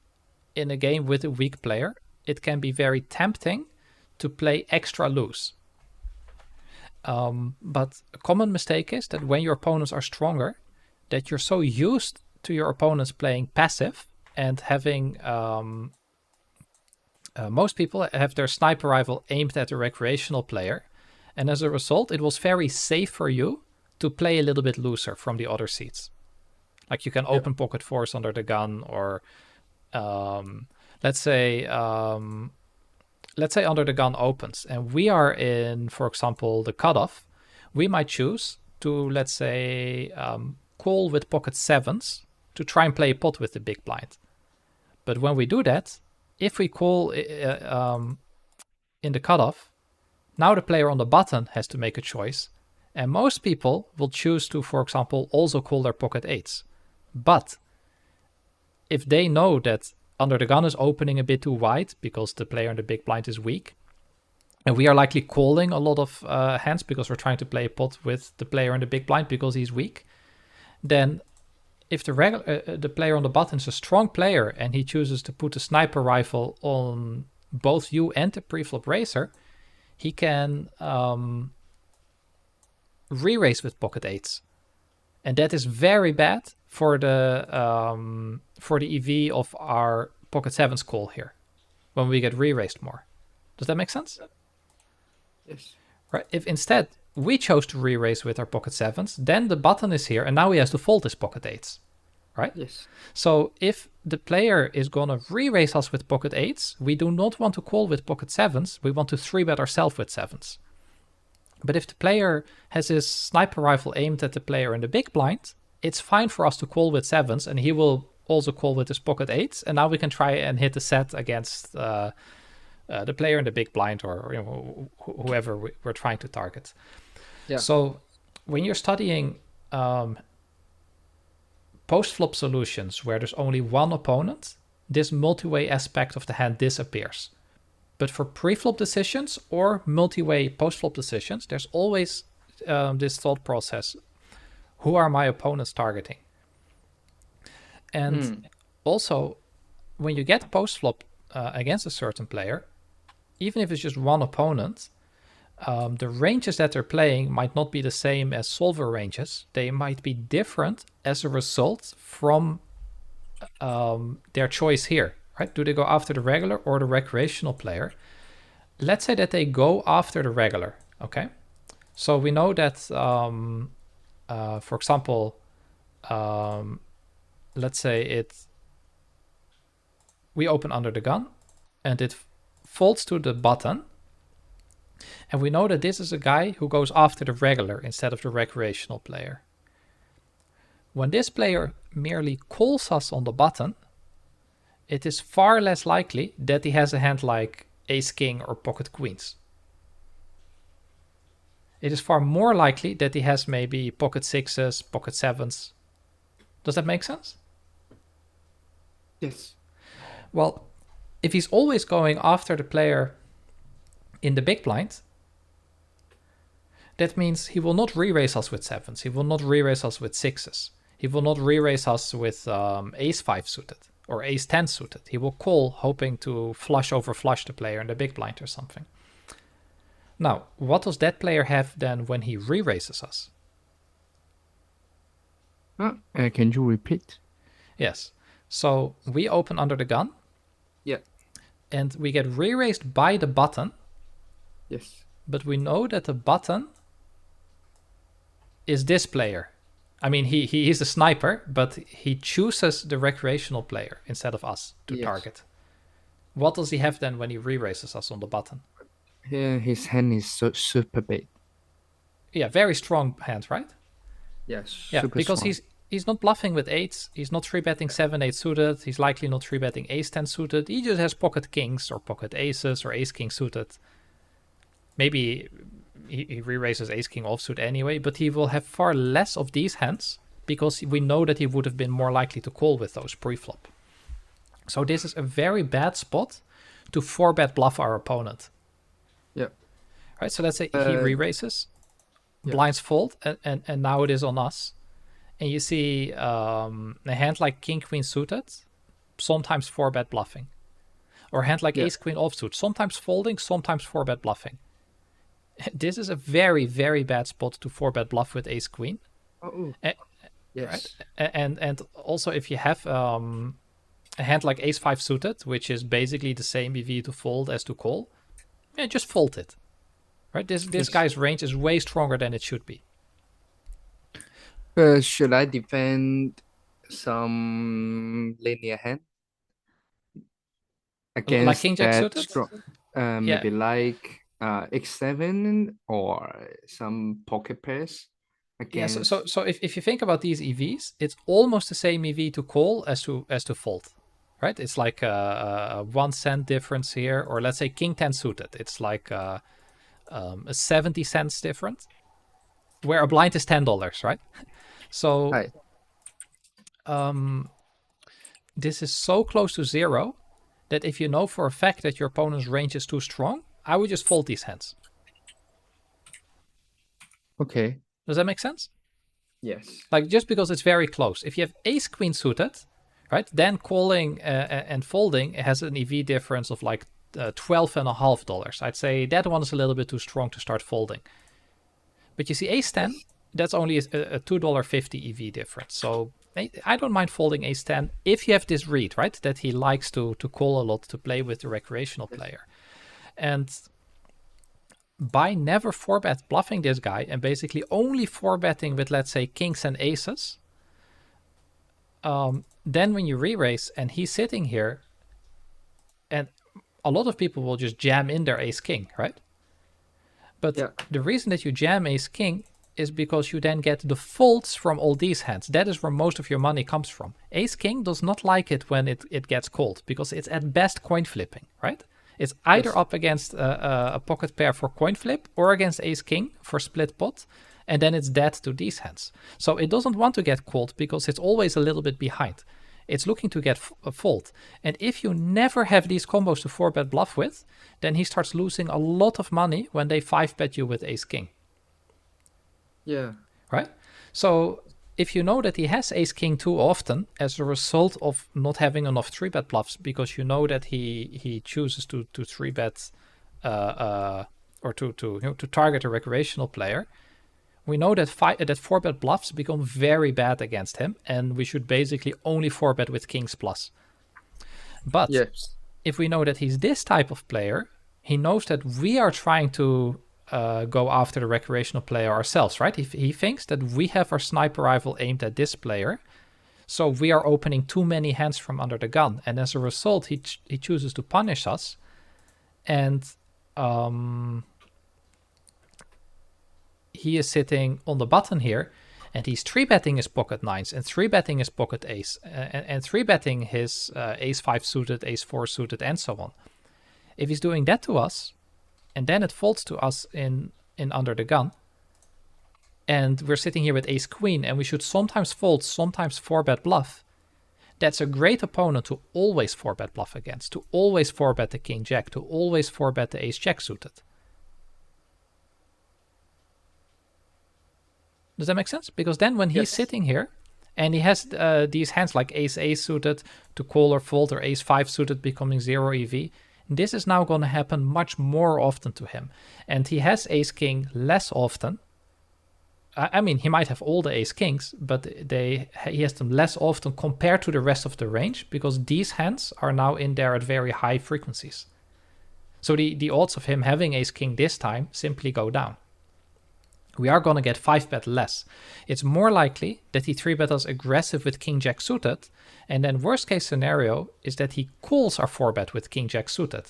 in a game with a weak player, it can be very tempting to play extra loose. But a common mistake is that when your opponents are stronger, that you're so used to your opponents playing passive and having... most people have their sniper rifle aimed at a recreational player, and as a result, it was very safe for you to play a little bit looser from the other seats. Like you can open pocket 4s under the gun, or let's say under the gun opens, and we are in, for example, the cutoff. We might choose to, let's say, call with pocket 7s to try and play a pot with the big blind. But when we do that, if we call in the cutoff, now the player on the button has to make a choice. And most people will choose to, for example, also call their pocket eights. But if they know that under the gun is opening a bit too wide because the player in the big blind is weak, and we are likely calling a lot of hands because we're trying to play a pot with the player in the big blind because he's weak, then if the player on the button is a strong player and he chooses to put a sniper rifle on both you and the preflop racer, he can re-raise with pocket eights, and that is very bad for the EV of our pocket sevens call here when we get re-raised more. Does that make sense? Yes. Right. If instead we chose to re-raise with our pocket sevens, then the button is here, and now he has to fold his pocket eights, right? Yes. So if the player is gonna re-raise us with pocket eights, we do not want to call with pocket sevens. We want to 3-bet ourselves with sevens. But if the player has his sniper rifle aimed at the player in the big blind, it's fine for us to call with sevens, and he will also call with his pocket eights, and now we can try and hit a set against the player in the big blind, or whoever we're trying to target. Yeah. So when you're studying post-flop solutions where there's only one opponent, this multi-way aspect of the hand disappears. But for pre-flop decisions or multi-way post-flop decisions, there's always this thought process: who are my opponents targeting? And also, when you get post-flop against a certain player, even if it's just one opponent, the ranges that they're playing might not be the same as solver ranges. They might be different as a result from their choice here, right? Do they go after the regular or the recreational player? Let's say that they go after the regular, okay? So we know that, for example, let's say we open under the gun and it folds to the button. And we know that this is a guy who goes after the regular instead of the recreational player. When this player merely calls us on the button, it is far less likely that he has a hand like ace king or pocket queens. It is far more likely that he has maybe pocket sixes, pocket sevens. Does that make sense? Yes. Well, if he's always going after the player in the big blind, that means he will not re-raise us with sevens. He will not re-raise us with sixes. He will not re-raise us with ace 5 suited or ace 10 suited. He will call hoping to flush over flush the player in the big blind or something. Now, what does that player have then when he re-raises us? Can you repeat? Yes. So we open under the gun. Yeah. And we get re-raised by the button. Yes. But we know that the button is this player. I mean, he is a sniper, but he chooses the recreational player instead of us to target. What does he have then when he re-raises us on the button? Yeah, his hand is super big. Yeah, very strong hand, right? Yes. Yeah, super because strong. he's not bluffing with eights. He's not 3-betting 7-8 suited. He's likely not 3-betting ace 10 suited. He just has pocket kings or pocket aces or ace king suited. Maybe he re-raises ace king offsuit anyway, but he will have far less of these hands because we know that he would have been more likely to call with those pre-flop. So this is a very bad spot to 4-bet bluff our opponent. Yeah. Right, so let's say he re-raises, yeah. blinds fold, and now it is on us. And you see a hand like king queen suited, sometimes 4-bet bluffing. Or a hand like ace queen offsuit, sometimes folding, sometimes 4-bet bluffing. This is a very, very bad spot to 4-bet bluff with ace queen. Oh, yes. Right? And also if you have a hand like ace 5 suited, which is basically the same EV to fold as to call, just fold it. Right? This guy's range is way stronger than it should be. Should I defend some linear hand against Like king jack that suited? strong? Maybe like x7 or some pocket pairs Yeah, against. so if you think about these EVs, it's almost the same EV to call as to fold, right? It's like a 1 cent difference here, or let's say king 10 suited. It's like a 70 cents difference, where a blind is $10, right? So Right. this is so close to zero that if you know for a fact that your opponent's range is too strong, I would just fold these hands. Okay. Does that make sense? Yes. Like just because it's very close. If you have ace queen suited, right, then calling and folding has an EV difference of like $12.50. I'd say that one is a little bit too strong to start folding. But you see ace 10, Yes. that's only a $2.50 EV difference. So I don't mind folding ace 10 if you have this read, right, that he likes to call a lot to play with the recreational Yes. player. And by never 4-bet bluffing this guy and basically only 4-betting with, let's say, kings and aces, then when you re-raise and he's sitting here, and a lot of people will just jam in their ace king, right? But Yeah. the reason that you jam ace king is because you then get the folds from all these hands. That is where most of your money comes from. Ace king does not like it when it gets called because it's at best coin flipping, right? It's either Yes. up against a pocket pair for coin flip or against ace king for split pot, and then it's dead to these hands. So it doesn't want to get called because it's always a little bit behind. It's looking to get a fold. And if you never have these combos to 4-bet bluff with, then he starts losing a lot of money when they 5-bet you with ace king, Yeah. right? So if you know that he has ace king too often as a result of not having enough 3-bet bluffs, because you know that he chooses to 3-bet or to target a recreational player, we know that 4-bet bluffs become very bad against him, and we should basically only 4-bet with kings plus. But Yes. if we know that he's this type of player, he knows that we are trying to go after the recreational player ourselves, right? He thinks that we have our sniper rifle aimed at this player, so we are opening too many hands from under the gun, and as a result, he chooses to punish us, and he is sitting on the button here, and he's 3-betting his pocket nines and 3-betting his pocket ace and 3-betting his ace 5 suited, ace 4 suited, and so on. If he's doing that to us, and then it folds to us in under the gun, and we're sitting here with ace queen, and we should sometimes fold, sometimes 4-bet bluff, that's a great opponent to always 4-bet bluff against, to always 4-bet the king jack, to always 4-bet the ace jack suited. Does that make sense? Because then when he's Yes. sitting here and he has these hands like ace ace suited to call or fold, or ace 5 suited becoming 0 EV, this is now going to happen much more often to him. And he has ace king less often. I mean, he might have all the ace kings, but he has them less often compared to the rest of the range, because these hands are now in there at very high frequencies. So the odds of him having ace king this time simply go down. We are going to get 5-bet less. It's more likely that he 3-bet us aggressive with king jack suited, and then worst case scenario is that he calls our 4-bet with king jack suited.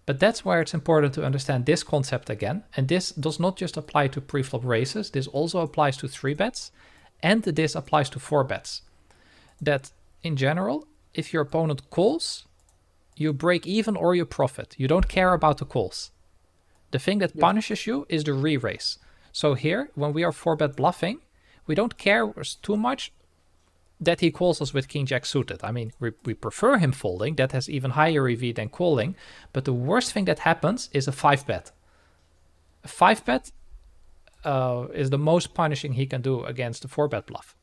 But that's where it's important to understand this concept again, and this does not just apply to preflop raises, this also applies to 3-bets, and this applies to 4-bets. That in general, if your opponent calls, you break even or you profit. You don't care about the calls. The thing that punishes you is the re-raise. So here, when we are 4-bet bluffing, we don't care too much that he calls us with king jack suited. I mean, we prefer him folding. That has even higher EV than calling. But the worst thing that happens is a 5-bet. A 5-bet is the most punishing he can do against the 4-bet bluff.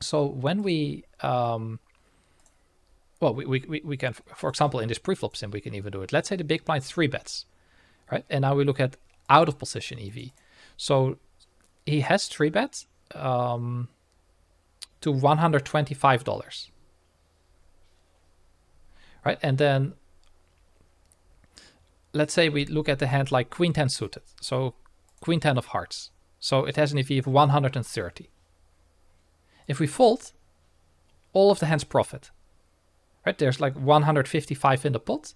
So when we we can, for example, in this preflop sim, we can even do it. Let's say the big blind 3-bets, right? And now we look at out of position EV. So he has 3-bet to $125, right? And then let's say we look at the hand like queen 10 suited, so queen 10 of hearts. So it has an EV of 130. If we fold, all of the hands profit, right? There's like 155 in the pot.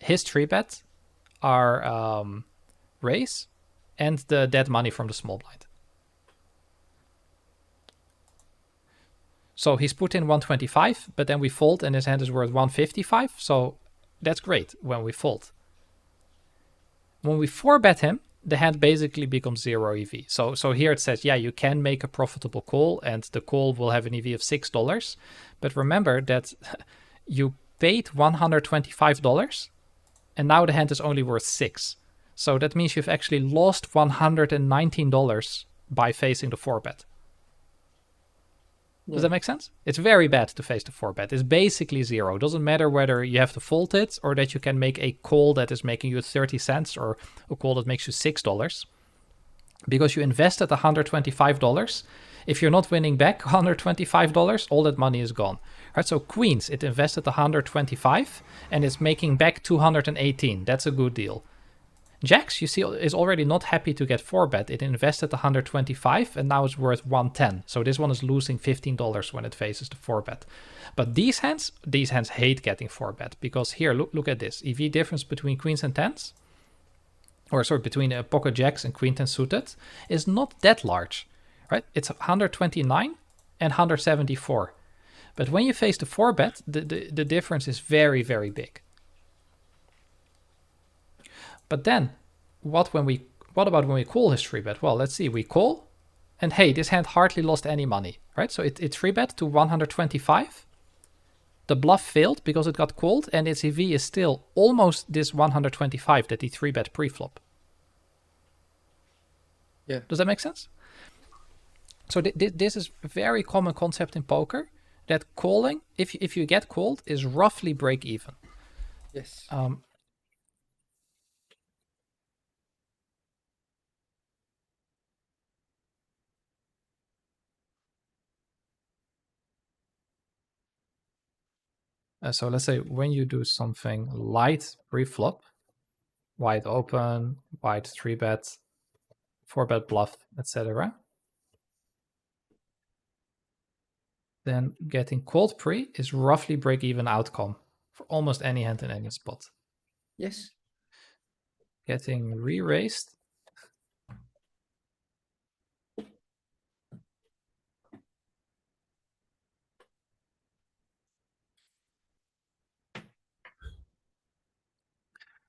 His 3-bet are raise and the dead money from the small blind. So he's put in 125, but then we fold and his hand is worth 155. So that's great when we fold. When we 4-bet him, the hand basically becomes 0 EV. So here it says, yeah, you can make a profitable call and the call will have an EV of $6. But remember that you paid $125 and now the hand is only worth 6. So that means you've actually lost $119 by facing the 4-bet. Does that make sense? It's very bad to face the 4-bet. It's basically 0. It doesn't matter whether you have to fold it or that you can make a call that is making you 30 cents or a call that makes you $6. Because you invested $125. If you're not winning back $125, all that money is gone. Right? So queens, it invested $125 and it's making back $218. That's a good deal. Jacks, you see, is already not happy to get 4-bet. It invested $125 and now it's worth $110. So this one is losing $15 when it faces the 4-bet. But these hands hate getting 4-bet because here, look at this. EV difference between queens and tens, or sorry, between pocket jacks and queen 10 suited is not that large, right? It's 129 and 174. But when you face the 4-bet, the difference is very, very big. But then, what about when we call his 3-bet? Well, let's see. We call, and hey, this hand hardly lost any money, right? So it 3-bet to 125. The bluff failed because it got called, and its EV is still almost this 125 that he 3-bet pre-flop. Yeah. Does that make sense? So this is a very common concept in poker, that calling, if you get called, is roughly break even. Yes. So let's say when you do something light pre-flop, wide open, wide 3-bet, 4-bet bluff, etc., then getting called pre is roughly break-even outcome for almost any hand in any spot. Yes. Getting re-raised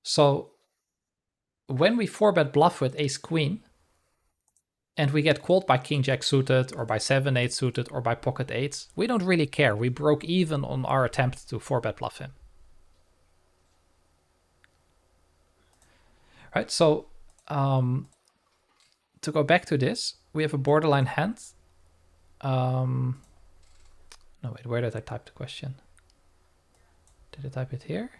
so when we 4-bet bluff with ace queen and we get called by king jack suited or by 7-8 suited or by pocket eights, we don't really care. We broke even on our attempt to 4-bet bluff him. Right, so to go back to this, we have a borderline hand. No, wait, where did I type the question? Did I type it here?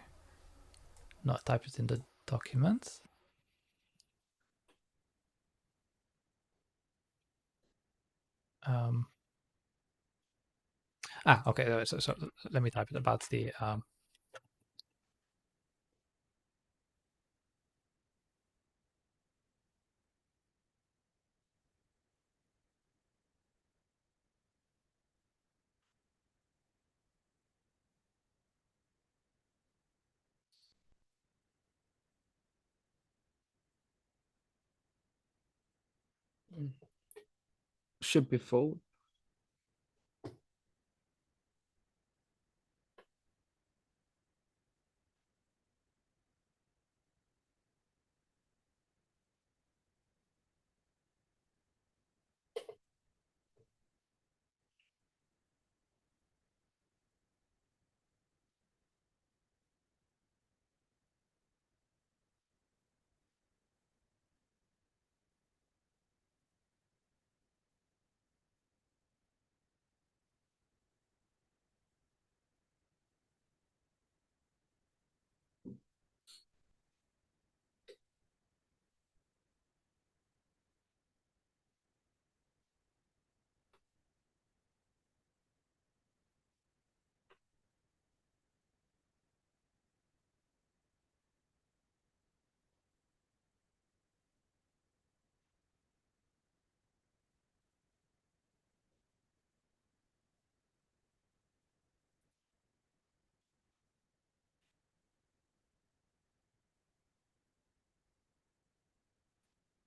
No, I typed it in the document. Okay, so let me type it about the... Should be fold.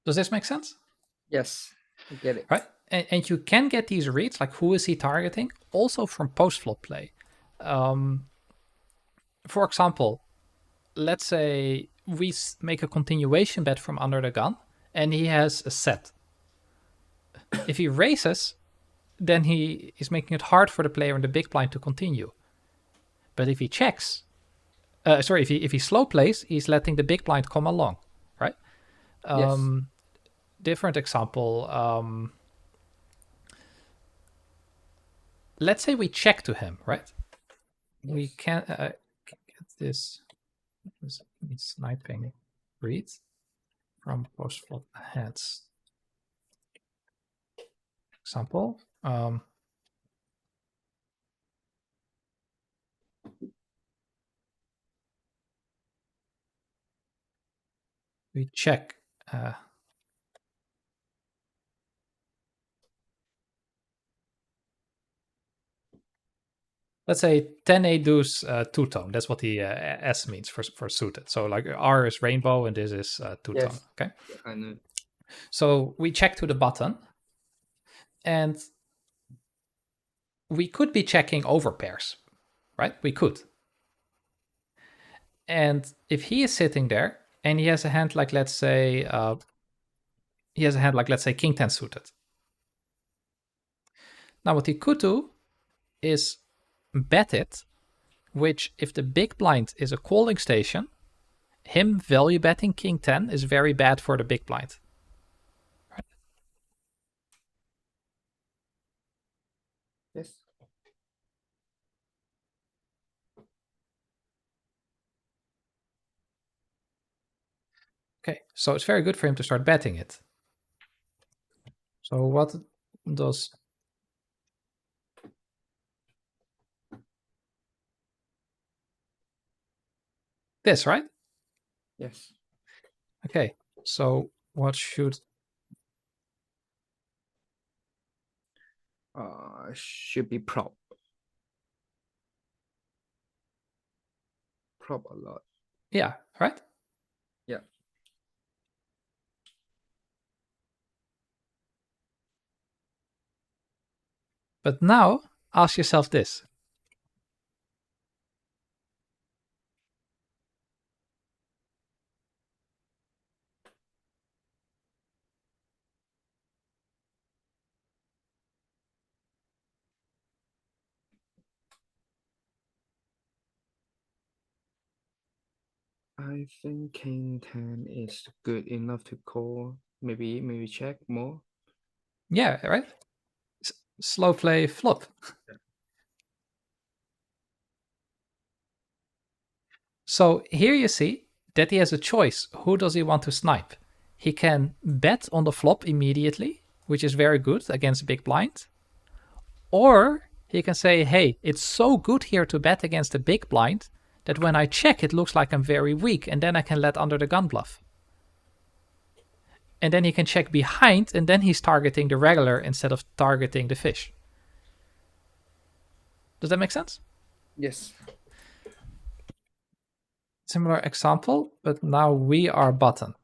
Does this make sense? Yes, I get it. Right? and you can get these reads, like who is he targeting, also from post-flop play. For example, let's say we make a continuation bet from under the gun, and he has a set. If he raises, then he is making it hard for the player in the big blind to continue. But if he checks, if he slow plays, he's letting the big blind come along, right? Yes. Different example. Let's say we check to him, right? Yes. We can get this sniping read from post flop hands. Example. We check. Let's say 10-8 deuce two-tone. That's what the S means for suited. So like R is rainbow and this is two-tone. Yes. Okay. I know. So we check to the button, and we could be checking over pairs, right? We could. And if he is sitting there and he has a hand like, let's say, king 10 suited. Now what he could do is bet it, which if the big blind is a calling station, him value betting king 10 is very bad for the big blind. Right? Yes. Okay, so it's very good for him to start betting it. So what does this, right? Yes. Okay, so what should Should be prop. Prop a lot. yeah, right? Yeah. But now ask yourself this. I think king 10 is good enough to call. Maybe check more. Yeah, right? Slow play flop. So here you see that he has a choice. Who does he want to snipe? He can bet on the flop immediately, which is very good against big blind. Or he can say, hey, it's so good here to bet against the big blind that when I check, it looks like I'm very weak, and then I can let under the gun bluff. And then he can check behind, and then he's targeting the regular instead of targeting the fish. Does that make sense? Yes. Similar example, but now we are button.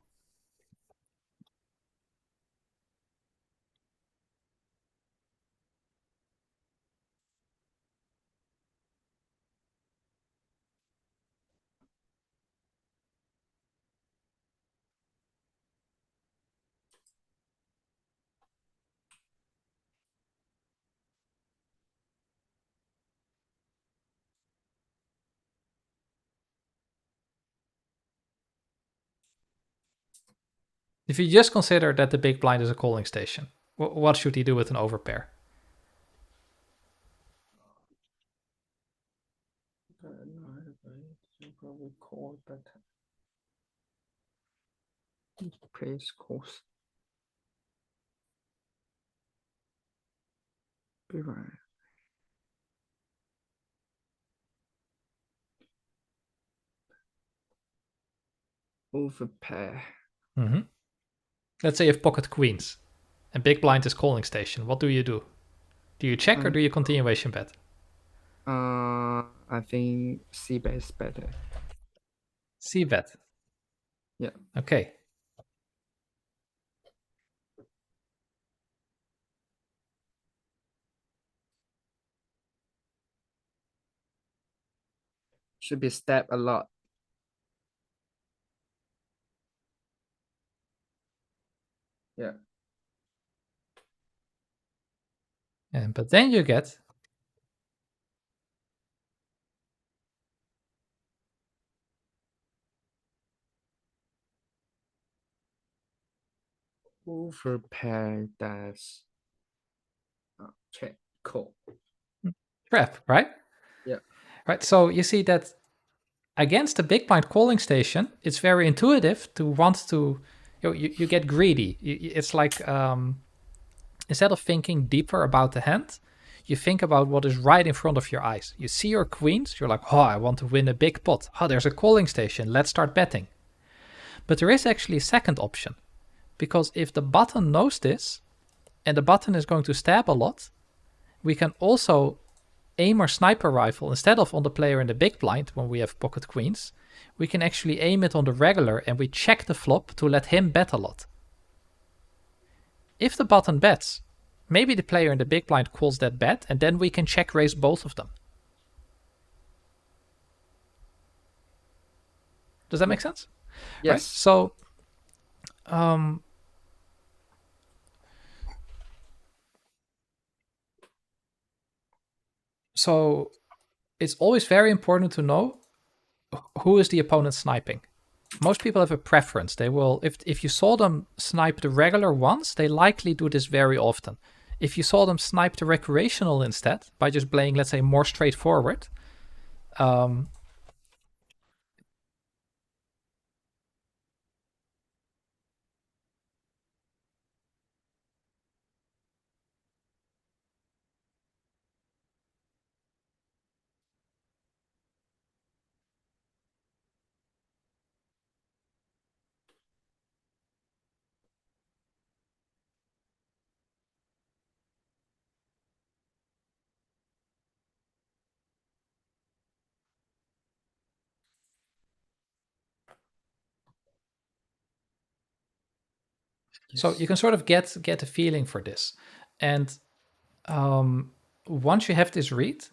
If you just consider that the big blind is a calling station, what should he do with an overpair? Probably call, but plays calls. Be right. Overpair. Mm-hmm. Let's say you have pocket queens and big blind is calling station. What do you do? Do you check or do you continuation bet? I think C bet is better. C bet. Yeah. Okay. Should be stabbed a lot. Yeah. But then you get Overpair that's check. Cool. trap, right? Yeah. Right. So you see that against the big blind calling station, it's very intuitive to want to, you get greedy. It's like instead of thinking deeper about the hand, you think about what is right in front of your eyes. You see your queens, you're like, oh, I want to win a big pot. Oh, there's a calling station. Let's start betting. But there is actually a second option, because if the button knows this and the button is going to stab a lot, we can also aim our sniper rifle instead of on the player in the big blind when we have pocket queens. We can actually aim it on the regular and we check the flop to let him bet a lot. If the button bets, maybe the player in the big blind calls that bet and then we can check raise both of them. Does that make sense? Right? Yes. Um, so it's always very important to know who is the opponent sniping. Most people have a preference. They will, if you saw them snipe the regular once, they likely do this very often. If you saw them snipe the recreational instead by just playing, let's say, more straightforward, um, so you Yes. can sort of get a feeling for this, and once you have this read,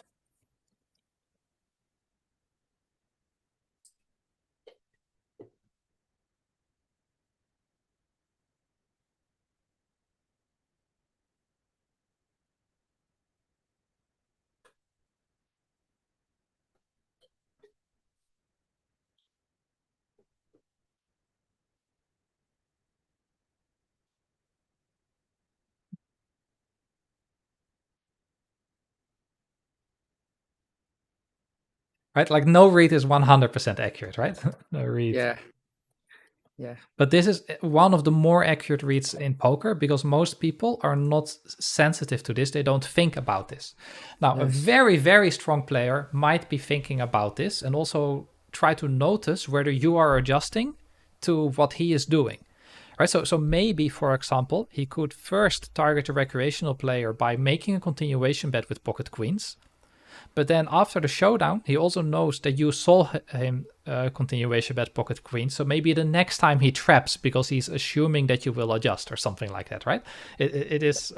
right? Like no read is 100% accurate, right? No read. Yeah. Yeah. But this is one of the more accurate reads in poker because most people are not sensitive to this. They don't think about this. Now, a Yes. very, very strong player might be thinking about this and also try to notice whether you are adjusting to what he is doing. Right, so maybe, for example, he could first target a recreational player by making a continuation bet with pocket queens. But then after the showdown, he also knows that you saw him continuation bet pocket queen. So maybe the next time he traps because he's assuming that you will adjust or something like that, right? It is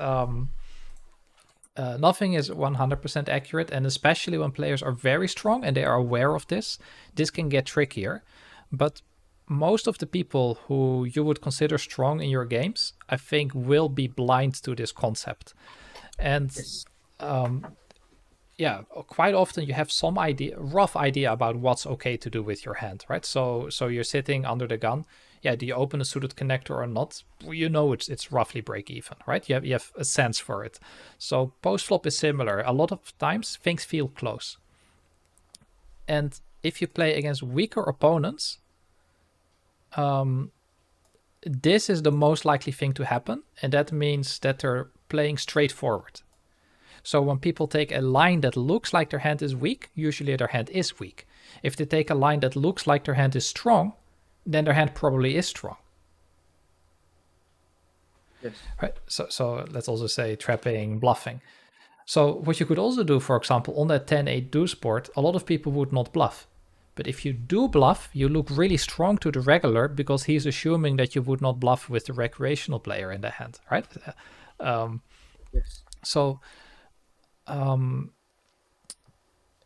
nothing is 100% accurate, and especially when players are very strong and they are aware of this, this can get trickier. But most of the people who you would consider strong in your games, I think, will be blind to this concept. And Yes. yeah, quite often you have some rough idea about what's okay to do with your hand, right? So you're sitting under the gun. Yeah, do you open a suited connector or not? Well, you know it's roughly break even, right? You have a sense for it. So post flop is similar. A lot of times things feel close, and if you play against weaker opponents, this is the most likely thing to happen, and that means that they're playing straightforward. So when people take a line that looks like their hand is weak, usually their hand is weak. If they take a line that looks like their hand is strong, then their hand probably is strong. Yes. Right? So let's also say trapping, bluffing. So what you could also do, for example, on that 10-8 deuce board, a lot of people would not bluff. But if you do bluff, you look really strong to the regular because he's assuming that you would not bluff with the recreational player in the hand, right? Yes. So um,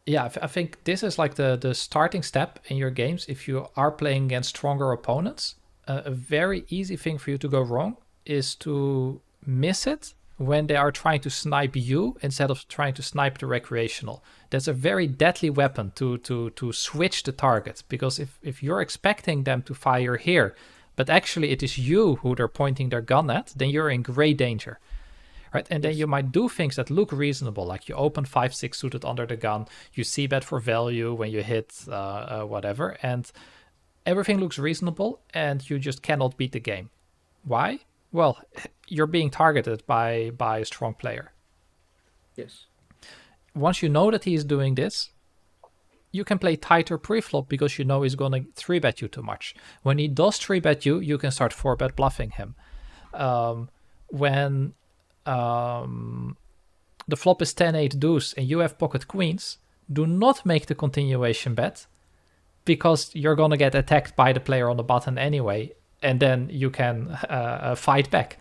Yeah, I think this is like the starting step in your games. If you are playing against stronger opponents, a very easy thing for you to go wrong is to miss it when they are trying to snipe you instead of trying to snipe the recreational. That's a very deadly weapon to switch the target, because if you're expecting them to fire here, but actually it is you who they're pointing their gun at, then you're in great danger. Right, and then Yes. you might do things that look reasonable, like you open 5-6 suited under the gun, you see bet for value when you hit whatever, and everything looks reasonable, and you just cannot beat the game. Why? Well, you're being targeted by a strong player. Yes. Once you know that he is doing this, you can play tighter pre-flop because you know he's going to 3-bet you too much. When he does 3-bet you, you can start 4-bet bluffing him. When the flop is 10-8 deuce and you have pocket queens, do not make the continuation bet, because you're going to get attacked by the player on the button anyway, and then you can fight back.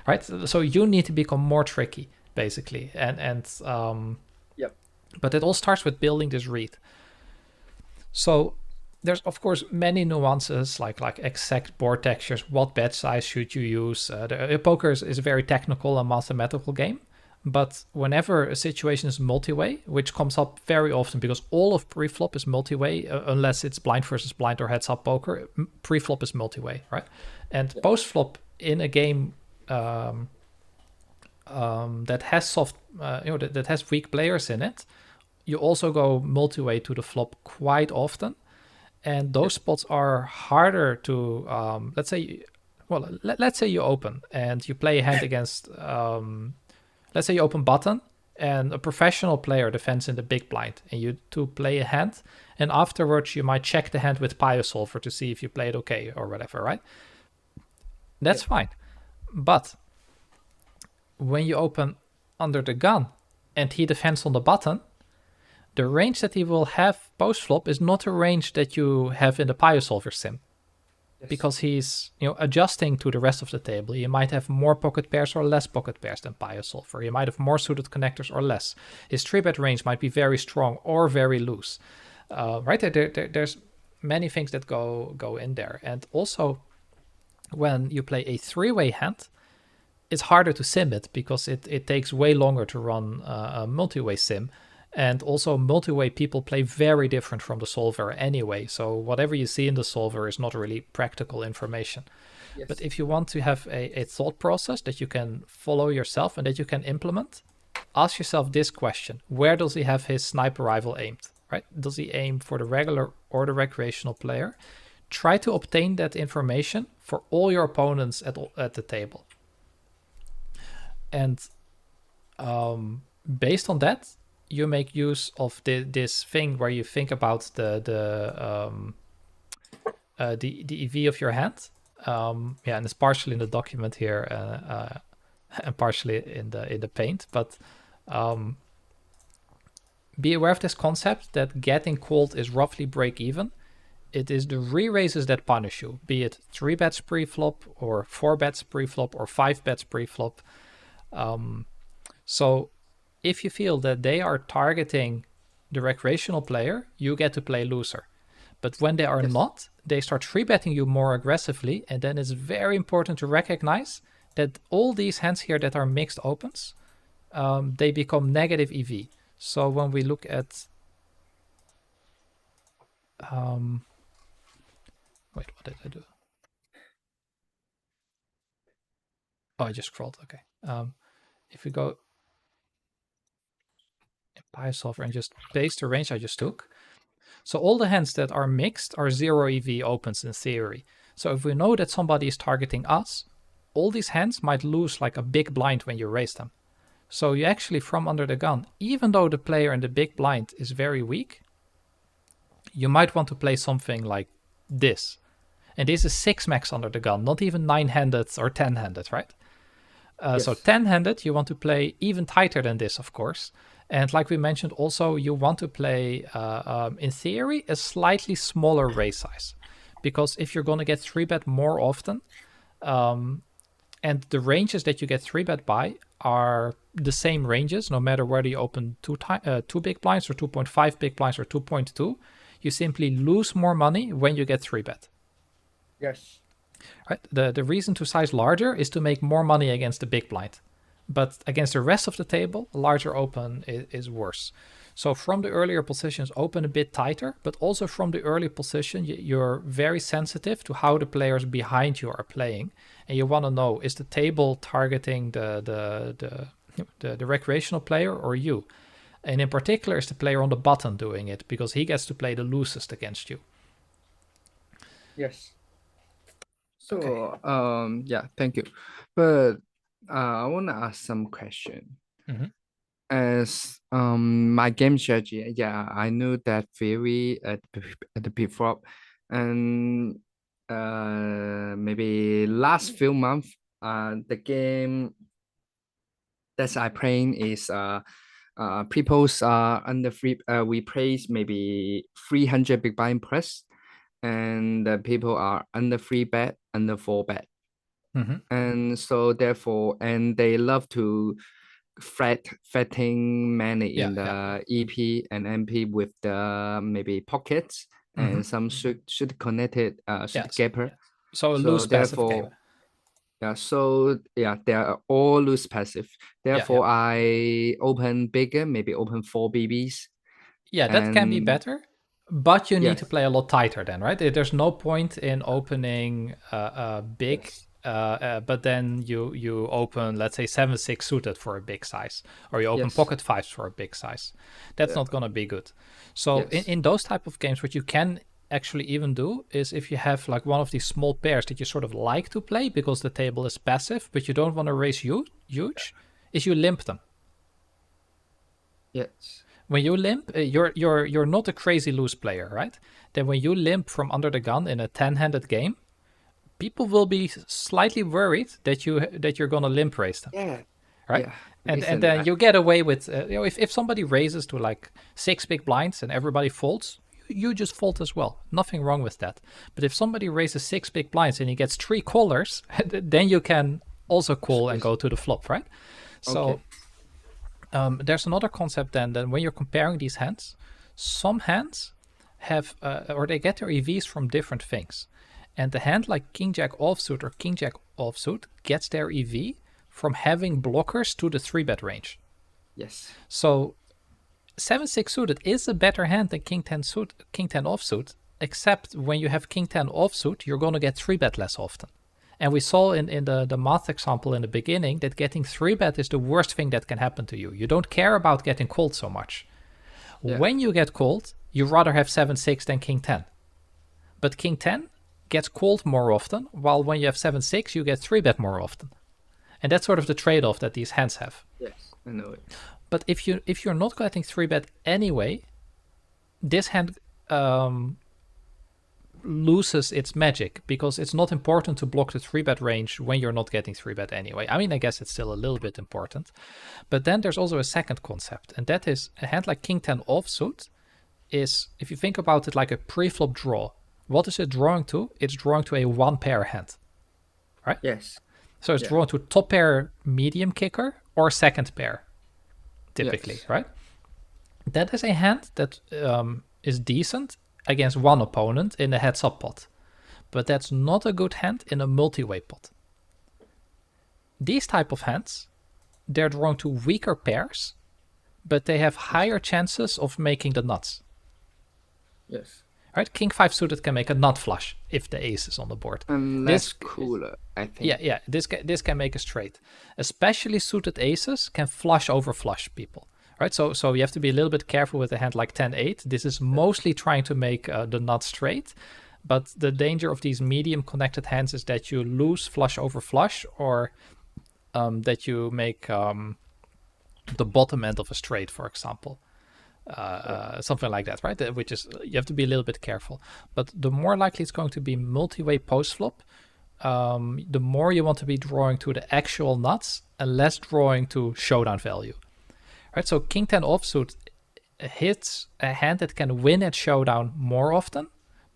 Right? So you need to become more tricky, basically. Yep. But it all starts with building this read. So there's of course many nuances, like exact board textures, what bet size should you use. Poker is a very technical and mathematical game, but whenever a situation is multi-way, which comes up very often because all of pre-flop is multi-way, unless it's blind versus blind or heads-up poker, pre-flop is multi-way, right? And Yep. post-flop in a game that has that has weak players in it, you also go multi-way to the flop quite often, and those Yes. spots are harder to let's say you open and you play a hand against let's say you open button and a professional player defends in the big blind, and you two play a hand, and afterwards you might check the hand with Pio Solver to see if you played okay or whatever, right? That's Yep. fine. But when you open under the gun and he defends on the button, the range that he will have post flop is not a range that you have in the Pio Solver sim, Yes. because he's adjusting to the rest of the table. You might have more pocket pairs or less pocket pairs than Pio Solver. You might have more suited connectors or less. His 3-bet range might be very strong or very loose. Right there's many things that go in there, and also when you play a 3-way hand, it's harder to sim it because it takes way longer to run a multi-way sim. And also multi-way people play very different from the solver anyway. So whatever you see in the solver is not really practical information. But Yes. if you want to have a thought process that you can follow yourself and that you can implement, ask yourself this question. Where does he have his sniper rifle aimed? Right? Does he aim for the regular or the recreational player? Try to obtain that information for all your opponents at the table. And based on that, you make use of this thing where you think about the EV of your hand. And it's partially in the document here and partially in the paint. But be aware of this concept that getting called is roughly break even. It is the re-raises that punish you, be it 3-bets pre-flop or 4-bets pre-flop or 5-bets pre-flop. So if you feel that they are targeting the recreational player, you get to play loser. But when they are Yes. not, they start 3-betting you more aggressively, and then it's very important to recognize that all these hands here that are mixed opens, they become negative EV. So when we look at wait, what did I do? Oh, I just scrolled. Okay. If we go in PySolver and just paste the range I just took, so all the hands that are mixed are 0 EV opens in theory. So if we know that somebody is targeting us, all these hands might lose like a big blind when you raise them. So you actually, from under the gun, even though the player in the big blind is very weak, you might want to play something like this. And this is 6 max under the gun, not even 9-handed or 10-handed, right? So Yes. 10-handed, you want to play even tighter than this, of course. And like we mentioned, also you want to play, in theory, a slightly smaller raise size, because if you're going to get 3-bet more often, and the ranges that you get 3-bet by are the same ranges, no matter whether you open two big blinds or 2.5 big blinds or 2.2. You simply lose more money when you get 3-bet. Yes. Right? The reason to size larger is to make more money against the big blind. But against the rest of the table, larger open is worse. So from the earlier positions, open a bit tighter, but also from the early position, you're very sensitive to how the players behind you are playing. And you want to know, is the table targeting the recreational player or you? And in particular, is the player on the button doing it, because he gets to play the loosest against you. Yes. Okay. So, yeah, thank you. But I want to ask some question. Mhm. As my game strategy, yeah, I know that theory at the pre-flop, and maybe last few months, the game that I playing is people's under free we place maybe 300 big blind plus, and the people are under 3-bet, under 4-bet, Mhm. and so therefore, and they love to fetting many Yeah, in yeah. the EP and MP with the maybe pockets Mhm. and some should connected should Yes. gapper. So a So loose passive game. therefore, yeah, so yeah, they are all loose passive. Yeah, yeah. Therefore, I open bigger, maybe open 4 BBs. Yeah, that can be And better, but you need to yes, play a lot tighter then, right? There's no point in opening big, yes, but then you open, let's say, 7-6 suited for a big size, or you open yes, pocket fives for a big size. That's yeah, not going to be good. So yes, in those type of games, what you can actually even do is, if you have like one of these small pairs that you sort of like to play because the table is passive, but you don't want to raise huge, is you limp them. yes, When you limp, you're not a crazy loose player, right? Then when you limp from under the gun in a 10-handed game, people will be slightly worried that you're gonna limp raise them, yeah, right? yeah. And Recently, then you get away with if somebody raises to like 6 big blinds and everybody folds, you just fold as well. Nothing wrong with that. But if somebody raises 6 big blinds and he gets 3 callers, then you can also call and yes, go to the flop, right? So okay, there's another concept then that when you're comparing these hands, some hands have or they get their EVs from different things. And the hand like King Jack offsuit or King Jack offsuit gets their EV from having blockers to the 3-bet range. yes, So 7-6 suited is a better hand than King 10 suit, King 10 offsuit, except when you have King 10 offsuit, you're gonna get 3-bet less often. And we saw in the math example in the beginning that getting 3-bet is the worst thing that can happen to you. You don't care about getting called so much. yeah, When you get called, you rather have 7-6 than King 10. But King 10 gets called more often, while when you have 7-6, you get 3-bet more often. And that's sort of the trade-off that these hands have. yes, I know it. But if you're not getting 3-bet anyway, this hand loses its magic because it's not important to block the 3-bet range when you're not getting 3-bet anyway. I mean, I guess it's still a little bit important. But then there's also a second concept, and that is a hand like King 10 offsuit is, if you think about it like a pre-flop draw, what is it drawing to? It's drawing to a one pair hand, right? Yes, So it's yeah, drawn to top pair medium kicker or second pair, typically, yes, right? That is a hand that is decent against one opponent in the heads up pot, but that's not a good hand in a multi-way pot. These type of hands, they're drawn to weaker pairs, but they have yes, higher chances of making the nuts. yes. Right? King 5 suited can make a nut flush if the ace is on the board. And This, less cooler, I think. yeah, this can make a straight. Especially suited aces can flush over flush people. Right, so you have to be a little bit careful with a hand like 10-8. This is mostly trying to make the nut straight, but the danger of these medium connected hands is that you lose flush over flush, or that you make the bottom end of a straight, for example. Something like that, right? Which is, you have to be a little bit careful. But the more likely it's going to be multi-way post-flop, the more you want to be drawing to the actual nuts and less drawing to showdown value. Right, so King 10 offsuit hits a hand that can win at showdown more often,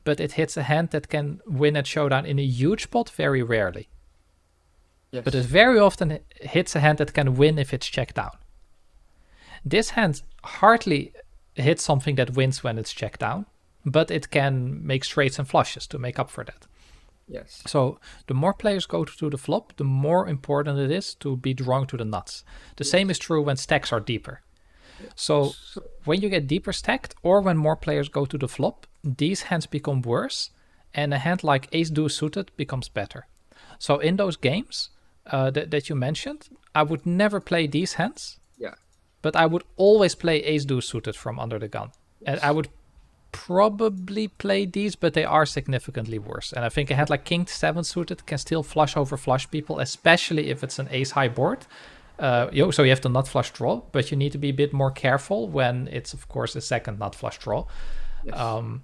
but it hits a hand that can win at showdown in a huge pot very rarely. but it Yes. very often hits a hand that can win if it's checked down. This hand hardly hits something that wins when it's checked down, but it can make straights and flushes to make up for that. Yes. So the more players go to the flop, the more important it is to be drawn to the nuts. The same is Yes. true when stacks are deeper. Yeah. So So, when you get deeper stacked, or when more players go to the flop, these hands become worse, and a hand like ace deuce suited becomes better. So in those games that you mentioned, I would never play these hands, yeah. but I would always play ace deuce suited from under the gun. And I Yes. would probably play these, but they are significantly worse. And I think a hand like king 7 suited can still flush over flush people, especially if it's an ace high board. So you have the nut flush draw, but you need to be a bit more careful when it's, of course, a second nut flush draw. Yes. Um,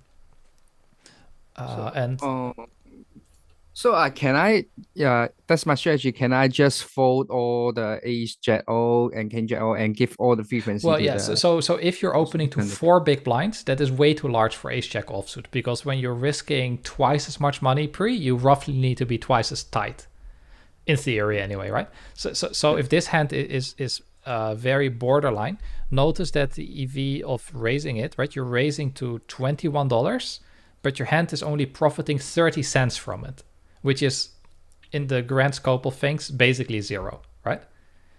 So, and can I, yeah, that's my strategy. Can I just fold all the ace jack O and king jack O and give all the frequency well, to yes. the So if you're opening to 4 big blinds, that is way too large for ace jack offsuit, because when you're risking twice as much money pre, you roughly need to be twice as tight. In theory, anyway, right? So if this hand is very borderline, notice that the EV of raising it, right? You're raising to $21, but your hand is only profiting 30 cents from it, which is, in the grand scope of things, basically zero, right?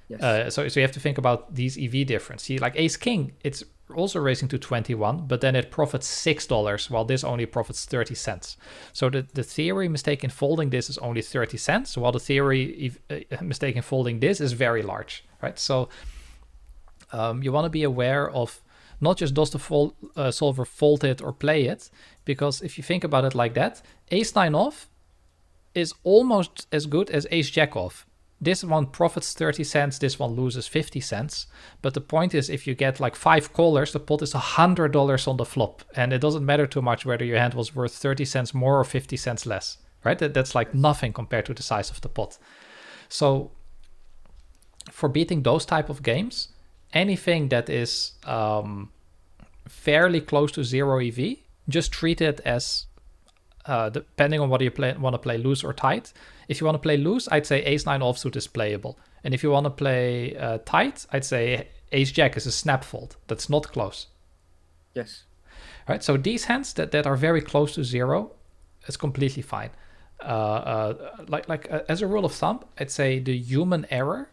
Yes. So you have to think about these EV difference. See, like Ace King, it's also raising to 21, but then it profits $6, while this only profits 30 cents. So the theory mistake in folding this is only 30 cents, while the theory mistake in folding this is very large, right? So you want to be aware of not just does the solver fold it or play it, because if you think about it like that, Ace 9 off is almost as good as Ace Jack off. This one profits 30 cents, this one loses 50 cents. But the point is, if you get like 5 callers, the pot is $100 on the flop. And it doesn't matter too much whether your hand was worth 30 cents more or 50 cents less, right? That's like nothing compared to the size of the pot. So for beating those type of games, anything that is fairly close to zero EV, just treat it as depending on whether you want to play loose or tight. If you want to play loose, I'd say ace 9 offsuit is playable. And if you want to play tight, I'd say ace jack is a snap fold. That's not close. Yes. Right. So these hands that are very close to zero, it's completely fine. As a rule of thumb, I'd say the human error,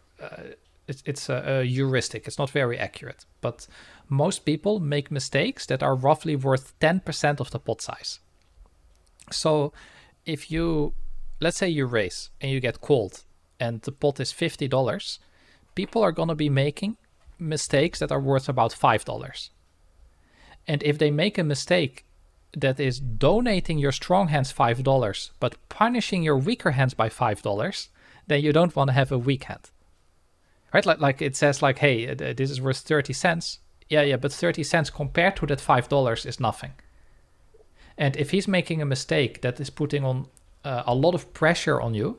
it's a heuristic. It's not very accurate, but most people make mistakes that are roughly worth 10% of the pot size. So if let's say you raise and you get called and the pot is $50, people are going to be making mistakes that are worth about $5. And if they make a mistake that is donating your strong hands $5, but punishing your weaker hands by $5, then you don't want to have a weak hand. Right? Like it says like, hey, this is worth 30 cents. Yeah, but 30 cents compared to that $5 is nothing. And if he's making a mistake that is putting on a lot of pressure on you,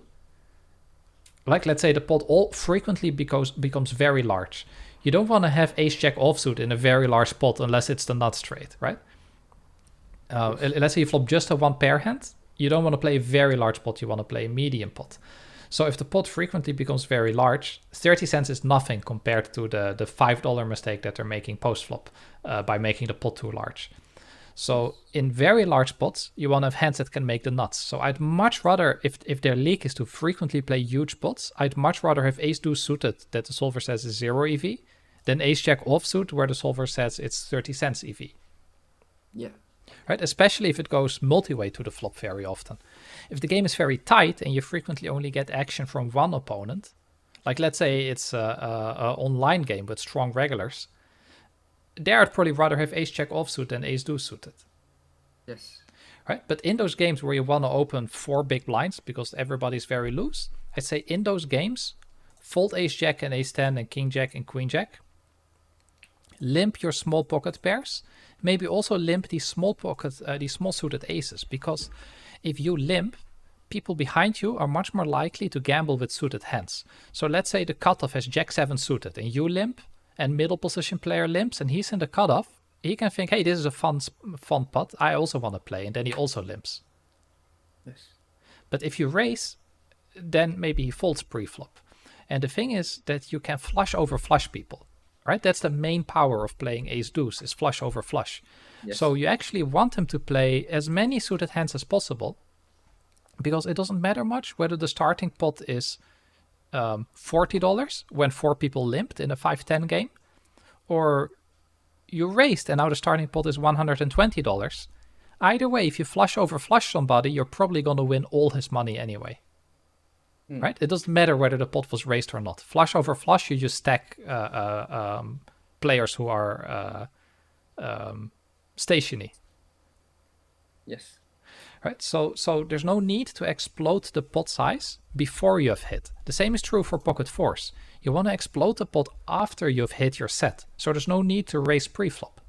like let's say the pot all frequently becomes very large. You don't want to have ace jack offsuit in a very large pot unless it's the nut straight, right? Let's say you flop just a one pair hand. You don't want to play a very large pot. You want to play a medium pot. So if the pot frequently becomes very large, 30 cents is nothing compared to the $5 mistake that they're making post-flop by making the pot too large. So in very large pots, you want to have hands that can make the nuts. So I'd much rather, if their leak is to frequently play huge pots, I'd much rather have ace deuce suited that the solver says is 0 EV than ace jack offsuit where the solver says it's 30 cents EV. Yeah. Right? Especially if it goes multi-way to the flop very often. If the game is very tight and you frequently only get action from one opponent, like let's say it's a online game with strong regulars, there I'd probably rather have ace jack offsuit than ace deuce suited. Yes. Right? But in those games where you want to open 4 big blinds because everybody's very loose, I'd say in those games, fold ace jack and ace 10 and king jack and queen jack. Limp your small pocket pairs. Maybe also limp these small suited aces, because if you limp, people behind you are much more likely to gamble with suited hands. So let's say the cutoff has jack 7 suited and you limp, and middle position player limps and he's in the cutoff, he can think, hey, this is a fun pot. I also want to play. And then he also limps. Yes. But if you raise, then maybe he folds pre-flop. And the thing is that you can flush over flush people, right? That's the main power of playing ace deuce, is flush over flush. Yes. So you actually want him to play as many suited hands as possible, because it doesn't matter much whether the starting pot is $40 when 4 people limped in a 5-10 game, or you raised and now the starting pot is $120. Either way, if you flush over flush somebody, you're probably going to win all his money anyway. Right? It doesn't matter whether the pot was raised or not. Flush over flush, you just stack players who are stationary. Yes. Right? So there's no need to explode the pot size before you have hit. The same is true for pocket fours. You want to explode the pot after you've hit your set. So there's no need to raise pre-flop.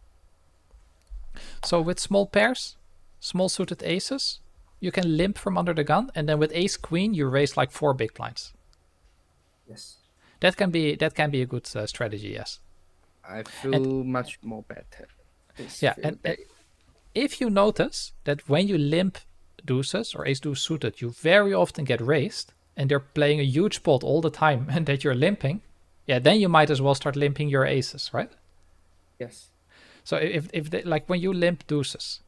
So with small pairs, small suited aces, you can limp from under the gun, and then with ace queen you raise like 4 big blinds. Yes. That can be a good strategy. Yes. I feel much more better. Yeah, and if you notice that when you limp deuces or ace deuce suited, you very often get raised, and they're playing a huge pot all the time, and that you're limping, yeah, then you might as well start limping your aces, right? Yes. So if they, like when you limp deuces,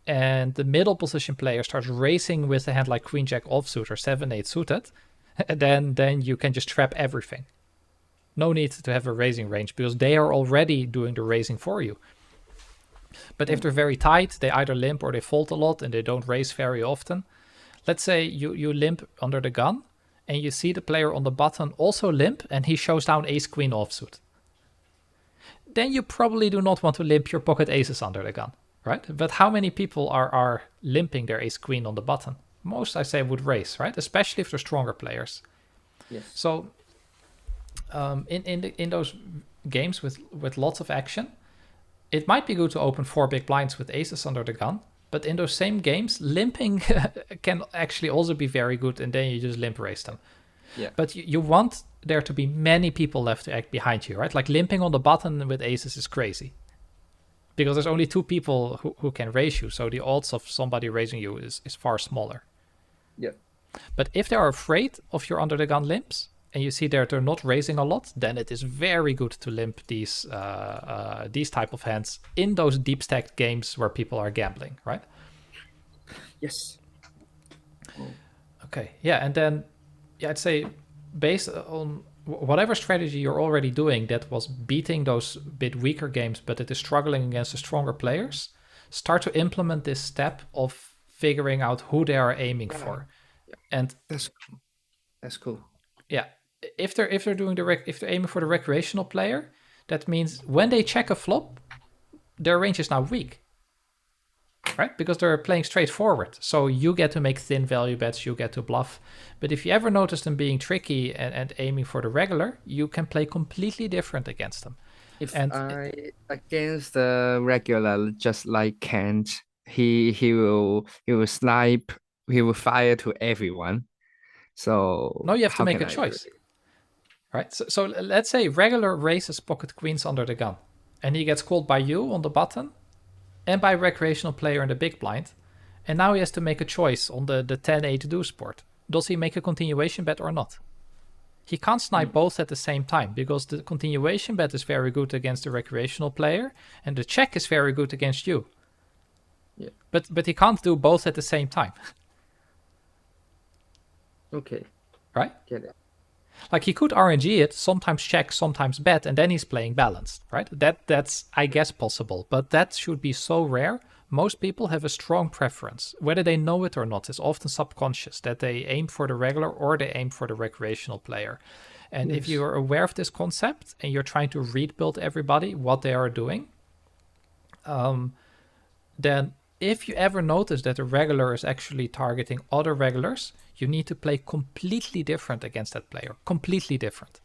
and the middle position player starts racing with a hand like queen jack offsuit or 7-8 suited, then you can just trap everything. No need to have a raising range because they are already doing the raising for you. But if they're very tight, they either limp or they fold a lot and they don't raise very often. Let's say you limp under the gun and you see the player on the button also limp and he shows down ace queen offsuit. Then you probably do not want to limp your pocket aces under the gun, right? But how many people are limping their ace queen on the button? Most, I say, would raise, right? Especially if they're stronger players. Yes. So in those games with lots of action, it might be good to open 4 big blinds with aces under the gun. But in those same games, limping can actually also be very good, and then you just limp raise them. Yeah. But you want there to be many people left to act behind you, right? Like limping on the button with aces is crazy. Because there's only 2 people who can raise you, so the odds of somebody raising you is far smaller. Yeah. But if they are afraid of your under the gun limps, and you see they're not raising a lot, then it is very good to limp these type of hands in those deep stacked games where people are gambling, right? Yes. Okay, yeah, and then I'd say based on whatever strategy you're already doing that was beating those bit weaker games, but it is struggling against the stronger players, start to implement this step of figuring out who they are aiming for. And that's cool. Yeah, if they're aiming for the recreational player, that means when they check a flop, their range is now weak, right? Because they're playing straightforward. So you get to make thin value bets, you get to bluff. But if you ever notice them being tricky and aiming for the regular, you can play completely different against them. Against the regular, just like Kent, he will snipe, he will fire to everyone. So no, you have to make a choice, right? So let's say regular raises pocket queens under the gun, and he gets called by you on the button, and by recreational player in the big blind, and now he has to make a choice on the 10-8 deuce board. Does he make a continuation bet or not? He can't snipe both at the same time because the continuation bet is very good against the recreational player, and the check is very good against you. Yeah. But he can't do both at the same time. Okay. Right? Get it. Like he could RNG it, sometimes check, sometimes bet, and then he's playing balanced, right? That's I guess possible, but that should be so rare. Most people have a strong preference, whether they know it or not. It's often subconscious that they aim for the regular or they aim for the recreational player. And if you are aware of this concept and you're trying to read build everybody what they are doing, then if you ever notice that a regular is actually targeting other regulars, you need to play completely different against that player. Completely different.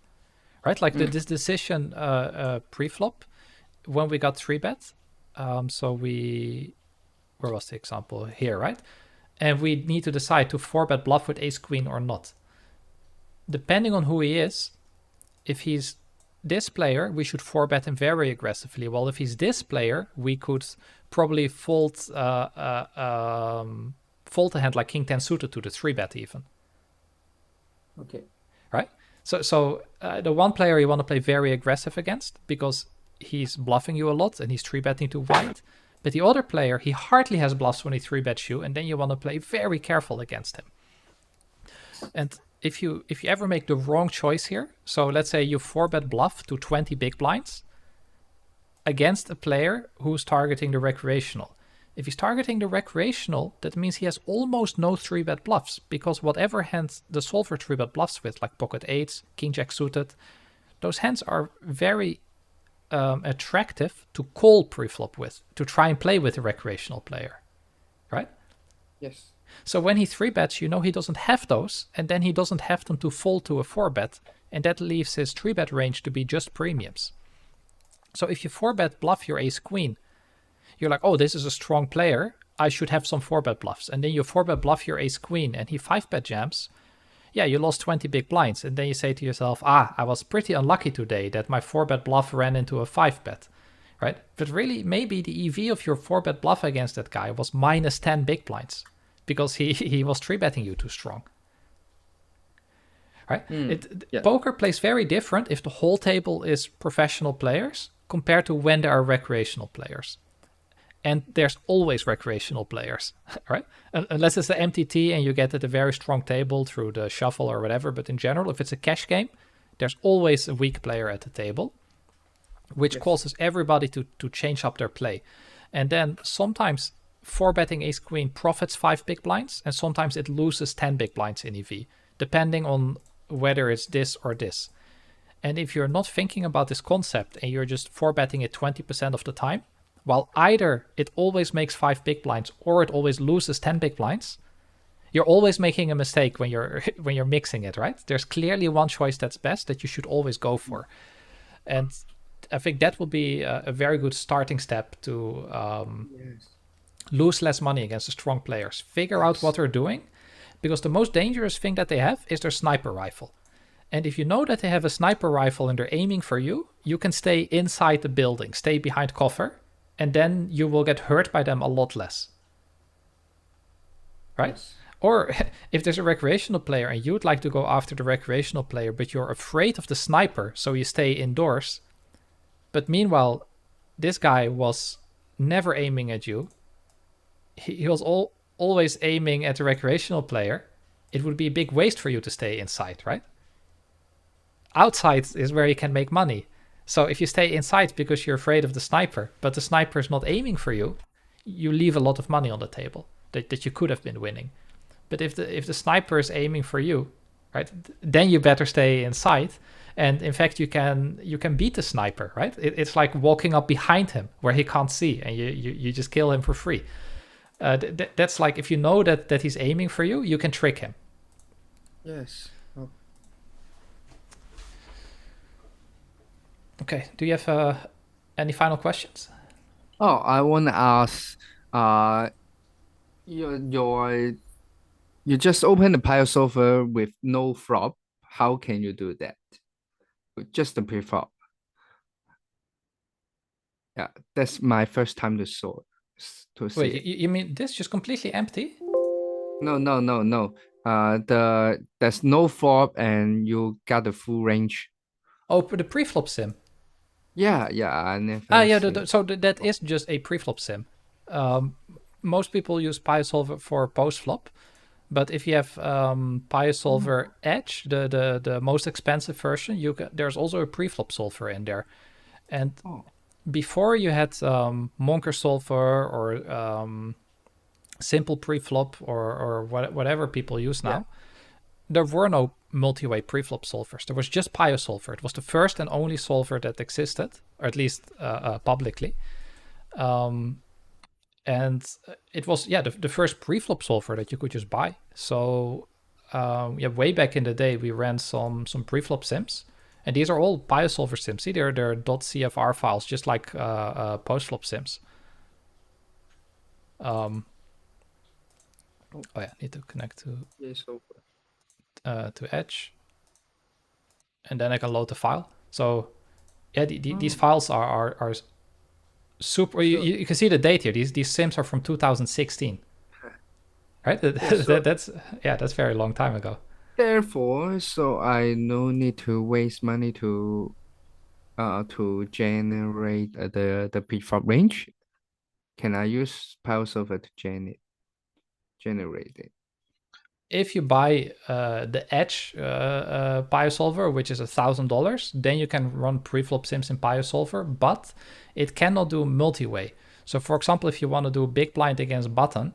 Right? Like this decision pre-flop, when we got 3-bet, where was the example? Here, right? And we need to decide to 4-bet bluff with ace queen or not. Depending on who he is, if he's this player, we should 4-bet him very aggressively. While if he's this player, we could probably fold a hand like king 10 suited to the 3-bet even. Okay. right? So the one player you want to play very aggressive against because he's bluffing you a lot and he's 3-betting too wide. But the other player, he hardly has bluffs when he 3-bets you, and then you want to play very careful against him. And if you ever make the wrong choice here, so let's say you 4-bet bluff to 20 big blinds against a player who's targeting the recreational. If he's targeting the recreational, that means he has almost no 3-bet bluffs, because whatever hand the solver 3-bet bluffs with, like pocket eights, king jack suited, those hands are very attractive to call preflop with, to try and play with a recreational player, right? Yes. So when he 3-bets, you know he doesn't have those, and then he doesn't have them to fold to a 4-bet, and that leaves his 3-bet range to be just premiums. So if you 4-bet bluff your ace queen, you're like, oh, this is a strong player, I should have some 4-bet bluffs. And then you 4-bet bluff your ace queen and he 5-bet jams. Yeah, you lost 20 big blinds. And then you say to yourself, I was pretty unlucky today that my 4-bet bluff ran into a 5-bet, right? But really, maybe the EV of your 4-bet bluff against that guy was minus 10 big blinds because he was 3-betting you too strong. Right? Poker plays very different if the whole table is professional players compared to when there are recreational players. And there's always recreational players, right? Unless it's the MTT and you get at a very strong table through the shuffle or whatever. But in general, if it's a cash game, there's always a weak player at the table, which causes everybody to change up their play. And then sometimes 4-betting ace queen profits 5 big blinds, and sometimes it loses 10 big blinds in EV, depending on whether it's this or this. And if you're not thinking about this concept and you're just 4-betting it 20% of the time, while either it always makes 5 big blinds or it always loses 10 big blinds, you're always making a mistake when you're mixing it, right? There's clearly one choice that's best that you should always go for. And I think that will be a very good starting step to lose less money against the strong players. Figure out what they're doing, because the most dangerous thing that they have is their sniper rifle. And if you know that they have a sniper rifle and they're aiming for you, you can stay inside the building, stay behind cover, and then you will get hurt by them a lot less. Right? Yes. Or if there's a recreational player and you'd like to go after the recreational player, but you're afraid of the sniper, so you stay indoors. But meanwhile, this guy was never aiming at you. He was always aiming at the recreational player. It would be a big waste for you to stay inside, right? Outside is where you can make money. So if you stay inside because you're afraid of the sniper, but the sniper is not aiming for you, you leave a lot of money on the table that you could have been winning. But if the sniper is aiming for you, right, then you better stay inside. And in fact, you can beat the sniper, right? It's like walking up behind him where he can't see, and you just kill him for free. That's like, if you know that he's aiming for you, you can trick him. Yes. Oh. Okay. Do you have any final questions? Oh, I want to ask, you just open the pile solver with no flop. How can you do that? With just the pre-flop. Yeah, that's my first time to see Wait, it. you mean this just completely empty? No. There's no flop and you got the full range. Oh, the pre-flop sim. Yeah, I never. So that is just a pre-flop sim. Most people use PioSolver for post-flop, but if you have PioSolver Edge, the most expensive version, there's also a pre-flop solver in there. And before you had Monker solver or simple pre-flop or whatever people use now, there were no multi-way pre-flop solvers. There was just PioSolver. It was the first and only solver that existed, or at least publicly. And it was, the first pre-flop solver that you could just buy. So, way back in the day, we ran some pre-flop sims. And these are all PioSolver sims. See, they're .cfr files, just like post-flop sims. Need to connect to Edge. And then I can load the file. So, these files are super. You can see the date here. These sims are from 2016, right? That's very long time ago. therefore, so I no need to waste money to generate the prefab range. Can I use Power Solver to generate it? If you buy the Edge PioSolver, which is $1,000, then you can run preflop sims in PioSolver, but it cannot do multi-way. So, for example, if you want to do big blind against button,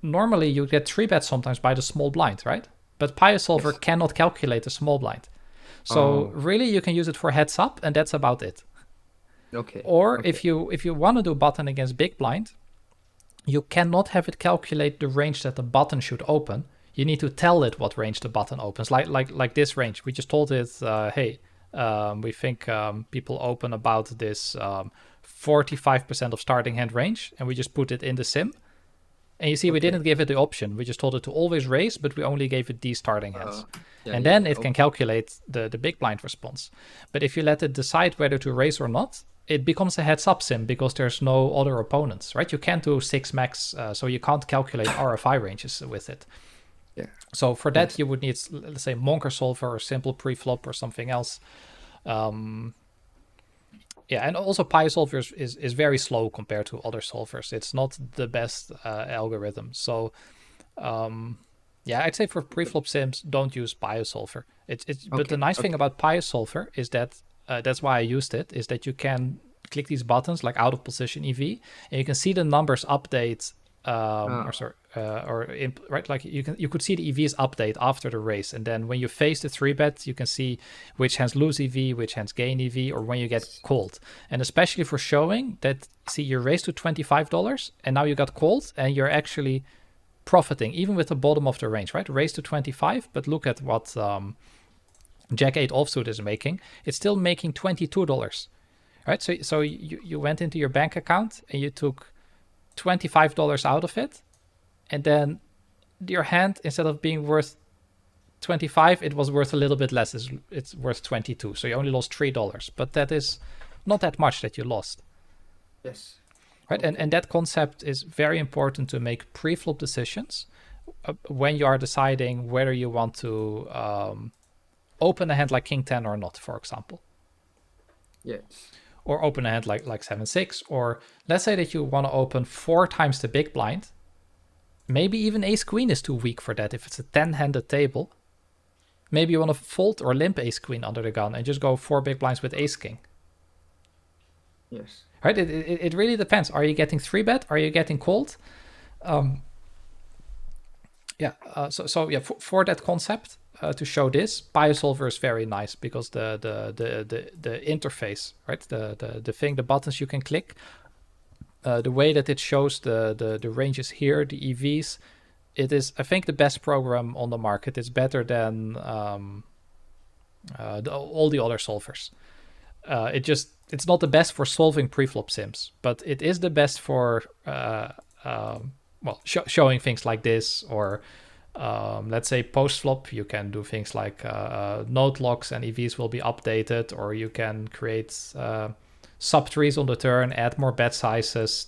normally you get 3-bet sometimes by the small blind, right? But PioSolver Yes. cannot calculate the small blind. So really, you can use it for heads up, and that's about it. Okay. Or Okay. if you want to do button against big blind, you cannot have it calculate the range that the button should open. You need to tell it what range the button opens, like this range. We just told it, hey, we think people open about this 45% of starting hand range, and we just put it in the sim. And you see, we didn't give it the option. We just told it to always raise, but we only gave it these starting hands. And then it can calculate the big blind response. But if you let it decide whether to raise or not, it becomes a heads up sim because there's no other opponents, right? You can't do 6 max, so you can't calculate RFI ranges with it. Yeah. So for that, you would need, let's say, Monker Solver or Simple Preflop or something else. Yeah, and also PySolver is very slow compared to other solvers. It's not the best algorithm. So, yeah, I'd say for preflop sims, don't use PySolver. But the nice thing about PySolver is that that's why I used it, is that you can click these buttons like out of position EV, and you can see the numbers update. Right, like you could see the EVs update after the race, and then when you face the 3-bet, you can see which hands lose EV, which hands gain EV, or when you get called. And especially for showing that, see, you raised to $25 and now you got called, and you're actually profiting even with the bottom of the range, right? Raised to 25, but look at what Jack 8 offsuit is making. It's still making $22, right? So you went into your bank account and you took $25 out of it, and then your hand, instead of being worth 25, it was worth a little bit less. It's worth 22, so you only lost $3, but that is not that much that you lost. Yes. Right. And that concept is very important to make pre-flop decisions when you are deciding whether you want to open a hand like King 10 or not, for example. Yes. Or open a hand like 7-6, or let's say that you want to open 4 times the big blind. Maybe even ace queen is too weak for that if it's a 10-handed table. Maybe you want to fold or limp ace queen under the gun and just go 4 big blinds with ace king. Yes. Right? It really depends. Are you getting 3-bet? Are you getting called? For that concept, to show this, PioSolver is very nice because the interface, right? The thing, the buttons you can click, the way that it shows the ranges here, the EVs, it is, I think, the best program on the market. It's better than all the other solvers. It's not the best for solving preflop sims, but it is the best for showing things like this, or let's say post flop, you can do things like node locks and EVs will be updated, or you can create sub trees on the turn, add more bet sizes,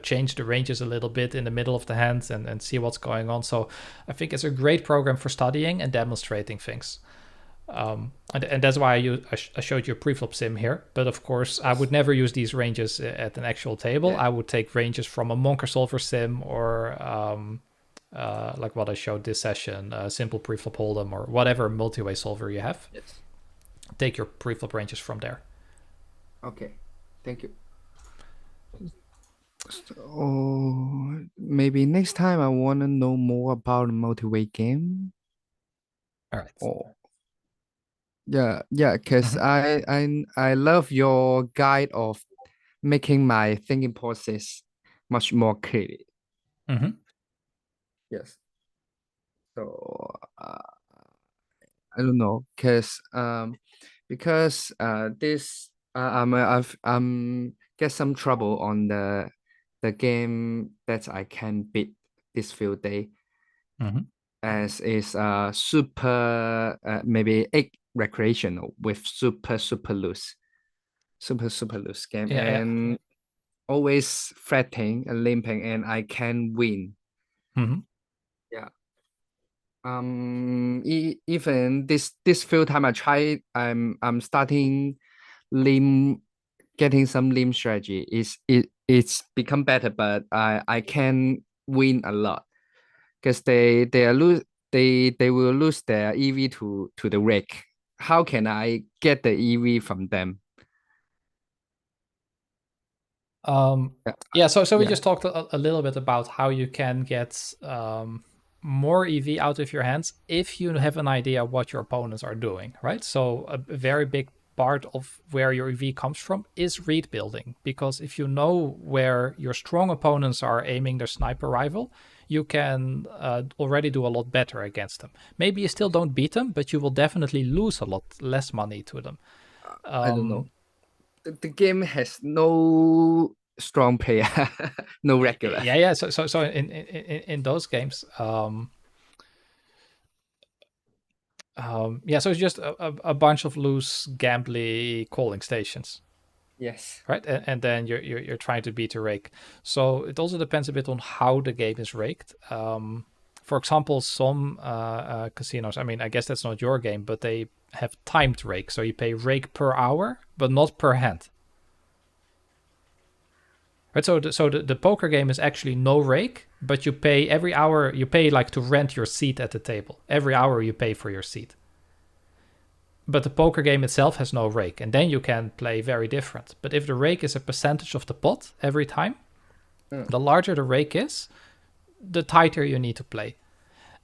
change the ranges a little bit in the middle of the hand, and see what's going on. So I think it's a great program for studying and demonstrating things. And that's why I showed you a preflop sim here. But of course, I would never use these ranges at an actual table. Yeah. I would take ranges from a Monker Solver sim, or like what I showed this session, simple preflop hold'em, or whatever multi-way solver you have. Yes. Take your preflop ranges from there. Okay. Thank you. So maybe next time I want to know more about a multi-way game. All right. Oh. Yeah, because I love your guide of making my thinking process much more clear. Yes. So I don't know, because this I'm get some trouble on the game that I can beat this few day, as is super maybe 8 recreational with super loose game, and always fretting and limping, and I can win. Yeah. Even this few time I tried, I'm starting limb, getting some limb strategy. It's become better, but I can win a lot because they are lose they will lose their EV to the wreck. How can I get the EV from them? Yeah, Yeah, so we yeah, just talked a little bit about how you can get more EV out of your hands if you have an idea what your opponents are doing, right? So a very big part of where your EV comes from is read building, because if you know where your strong opponents are aiming their sniper rifle, you can already do a lot better against them. Maybe you still don't beat them, but you will definitely lose a lot less money to them. I don't know. The game has no strong player, no regular. Yeah. So in those games, yeah, so it's just a bunch of loose gambly calling stations, Yes. right? And then you're trying to beat a rake. So it also depends a bit on how the game is raked. For example, some casinos, I mean, I guess that's not your game, but they have timed rake. So you pay rake per hour, but not per hand. Right, so the poker game is actually no rake, but you pay every hour. You pay like to rent your seat at the table. Every hour you pay for your seat. But the poker game itself has no rake, and then you can play very different. But if the rake is a percentage of the pot every time, the larger the rake is, the tighter you need to play.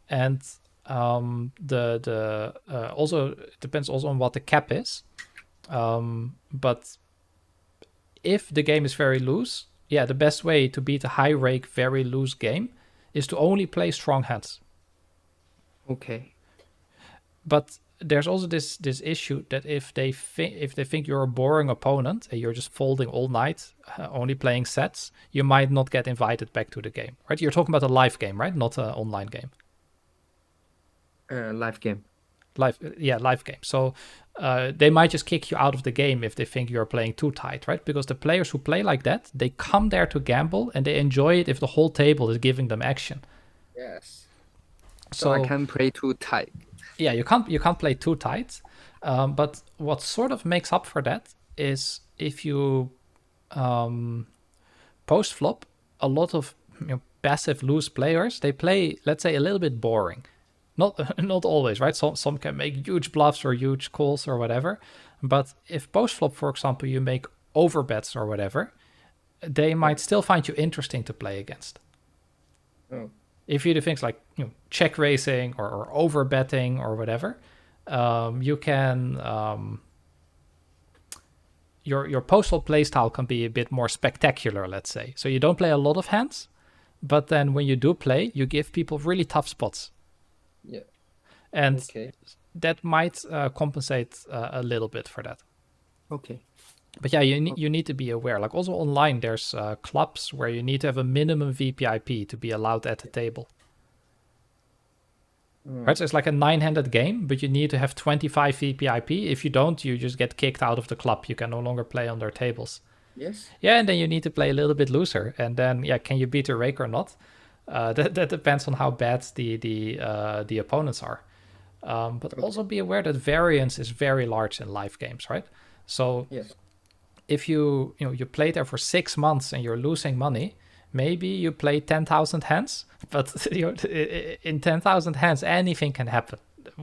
And the also it depends also on what the cap is. But if the game is very loose, yeah, the best way to beat a high rake, very loose game is to only play strong hands. Okay. But there's also this issue that if they think you're a boring opponent and you're just folding all night, only playing sets, you might not get invited back to the game, right? You're talking about a live game, right? Not an online game. Live game. Live game. So they might just kick you out of the game if they think you're playing too tight, right? Because the players who play like that, they come there to gamble and they enjoy it if the whole table is giving them action. Yes. So I So can't play too tight. yeah, you can't play too tight. But what sort of makes up for that is if you post flop, a lot of passive loose players, they play, let's say, a little bit boring. Not always, right? Some can make huge bluffs or huge calls or whatever. But if post flop, for example, you make over bets or whatever, they might still find you interesting to play against. Oh. If you do things like check raising or over betting or whatever, you can your postal playstyle can be a bit more spectacular, let's say. So you don't play a lot of hands, but then when you do play, you give people really tough spots, Yeah. and Okay. that might compensate a little bit for that. Okay. But yeah, you need to be aware. Like also online, there's clubs where you need to have a minimum VPIP to be allowed at the table. Right, so it's like a nine-handed game, but you need to have 25 VPIP. If you don't, you just get kicked out of the club. You can no longer play on their tables. Yes. Yeah, and then you need to play a little bit looser. And then, yeah, can you beat a rake or not? That depends on how bad the opponents are. But also be aware that variance is very large in live games, right? So Yes. if you play there for 6 months and you're losing money, maybe you play 10,000 hands, but in 10,000 hands, anything can happen.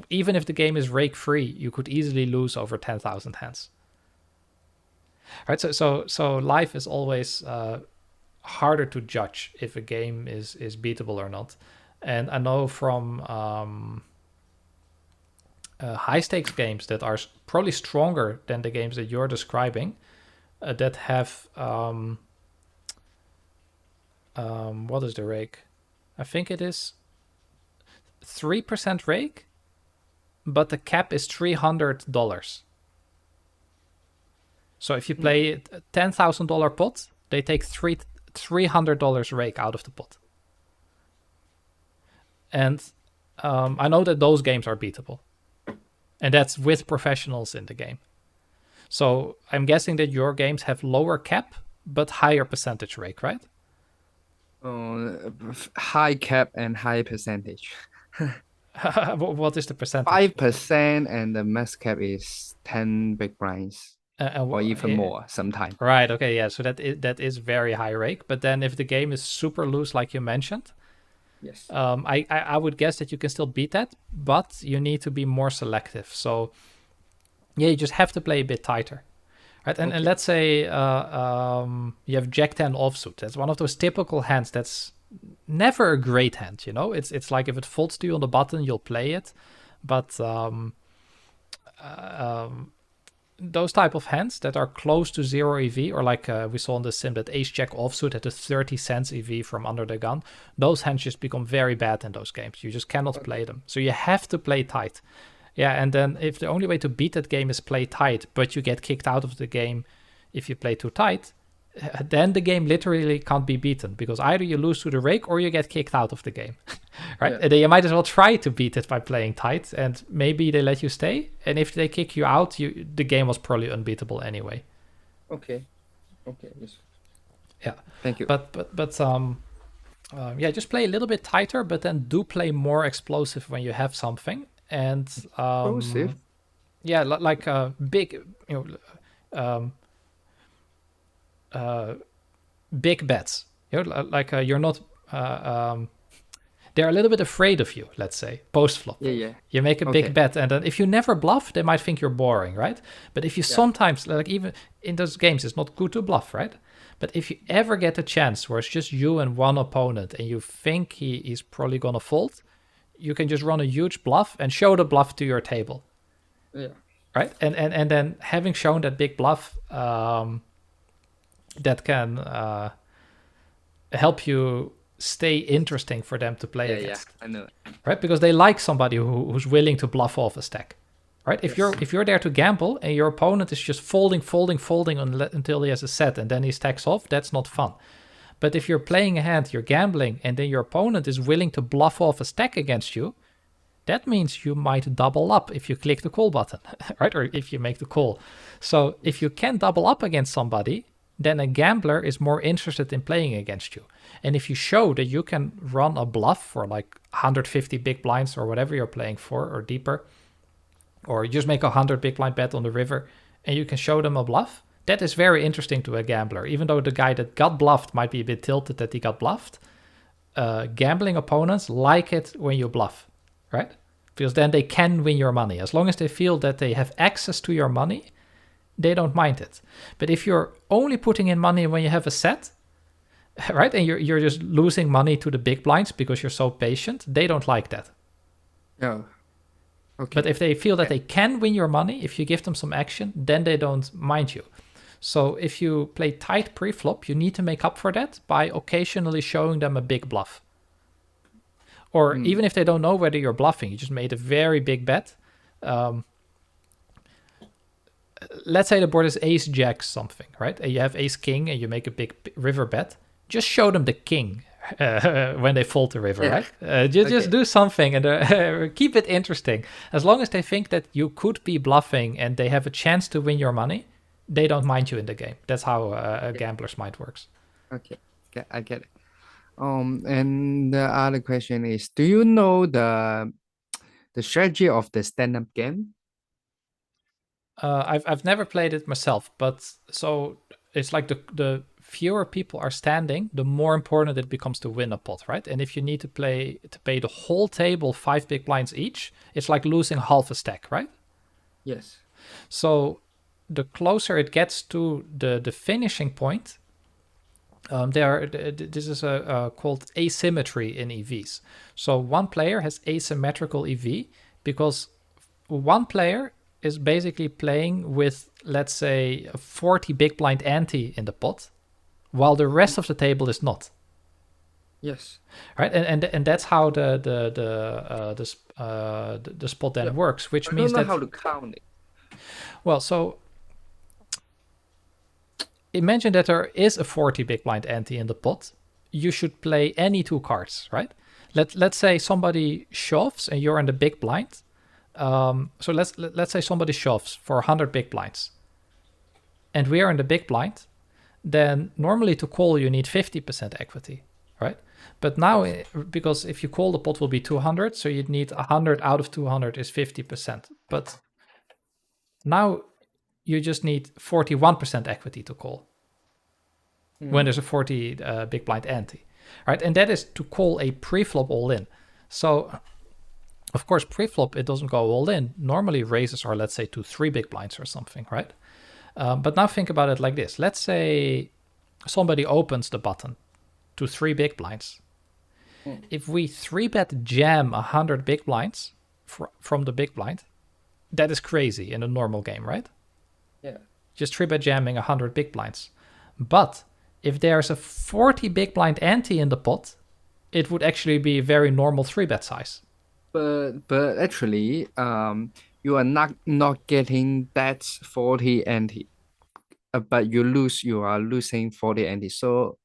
Even if the game is rake free, you could easily lose over 10,000 hands. Right? So life is always harder to judge if a game is beatable or not. And I know from high stakes games that are probably stronger than the games that you're describing, that have what is the rake? I think it is 3% rake, but the cap is $300. So if you play a $10,000 pot, they take $300 rake out of the pot. And I know that those games are beatable, and that's with professionals in the game. So I'm guessing that your games have lower cap but higher percentage rake, right? High cap and high percentage. What is the percentage? 5%, and the max cap is 10 big blinds, or even more sometimes. Right. Okay. Yeah. So that is very high rake. But then if the game is super loose, like you mentioned, Yes. I would guess that you can still beat that, but you need to be more selective. So yeah, you just have to play a bit tighter. Right, and let's say you have Jack 10 offsuit. That's one of those typical hands that's never a great hand, you know? It's like if it folds to you on the button, you'll play it. But those type of hands that are close to 0 EV, or like we saw in the sim that Ace Jack offsuit had a 30 cents EV from under the gun, those hands just become very bad in those games. You just cannot play them. So you have to play tight. Yeah, and then if the only way to beat that game is play tight, but you get kicked out of the game if you play too tight, then the game literally can't be beaten, because either you lose to the rake or you get kicked out of the game. Right? Yeah. And then you might as well try to beat it by playing tight, and maybe they let you stay. And if they kick you out, the game was probably unbeatable anyway. Okay. Yes. Yeah. Thank you. But yeah, just play a little bit tighter, but then do play more explosive when you have something. And Explosive? yeah, like big, big bets. You know, like you're not. They're a little bit afraid of you. Let's say post flop. Yeah. You make a Okay. big bet, and then if you never bluff, they might think you're boring, right? But if you sometimes, like even in those games, it's not good to bluff, right? But if you ever get a chance where it's just you and one opponent, and you think he's probably gonna fold, you can just run a huge bluff and show the bluff to your table. Yeah. Right? And then having shown that big bluff, that can help you stay interesting for them to play against. I know. Right? Because they like somebody who's willing to bluff off a stack. Right? If you're there to gamble and your opponent is just folding until he has a set and then he stacks off, that's not fun. But if you're playing a hand, you're gambling, and then your opponent is willing to bluff off a stack against you, that means you might double up if you click the call button, right? Or if you make the call. So if you can double up against somebody, then a gambler is more interested in playing against you. And if you show that you can run a bluff for like 150 big blinds or whatever you're playing for, or deeper, or you just make a 100 big blind bet on the river, and you can show them a bluff, that is very interesting to a gambler. Even though the guy that got bluffed might be a bit tilted that he got bluffed, gambling opponents like it when you bluff, right? Because then they can win your money. As long as they feel that they have access to your money, they don't mind it. But if you're only putting in money when you have a set, right, and you're just losing money to the big blinds because you're so patient, they don't like that. Oh. Okay. But if they feel that they can win your money, if you give them some action, then they don't mind you. So if you play tight pre-flop, you need to make up for that by occasionally showing them a big bluff. Or even if they don't know whether you're bluffing, you just made a very big bet. Let's say the board is ace jack something, right? And you have ace king and you make a big river bet. Just show them the king when they fold the river, right? Just do something and keep it interesting. As long as they think that you could be bluffing and they have a chance to win your money, they don't mind you in the game. That's how a gambler's mind works. Okay, I get it. And the other question is, do you know the strategy of the stand-up game? I've never played it myself, but so it's like the fewer people are standing, the more important it becomes to win a pot, right? And if you need to pay the whole table 5 big blinds each, it's like losing half a stack, right? Yes. So the closer it gets to the finishing point, this is called asymmetry in EVs. So one player has asymmetrical EV because one player is basically playing with, let's say, a 40 big blind ante in the pot, while the rest of the table is not. Yes. Right, and that's how the spot then works, which means I don't that know how to count it. well, so imagine that there is a 40 big blind ante in the pot. You should play any 2 cards, right? Let's say somebody shoves and you're in the big blind. So let's say somebody shoves for 100 big blinds, and we are in the big blind. Then normally to call you need 50% equity, right? But now, because if you call, the pot will be 200, so you'd need 100 out of 200 is 50%. But now you just need 41% equity to call when there's a 40 big blind ante, right? And that is to call a pre-flop all in. So, of course, pre-flop, it doesn't go all in. Normally, raises are, let's say, to 3 big blinds or something, right? But now think about it like this. Let's say somebody opens the button to 3 big blinds. If we 3-bet jam 100 big blinds from the big blind, that is crazy in a normal game, right? Yeah. Just 3-bet jamming 100 big blinds. But if there's a 40 big blind ante in the pot, it would actually be a very normal 3-bet size. But actually, you are not getting that 40 ante, but you are losing 40 ante. So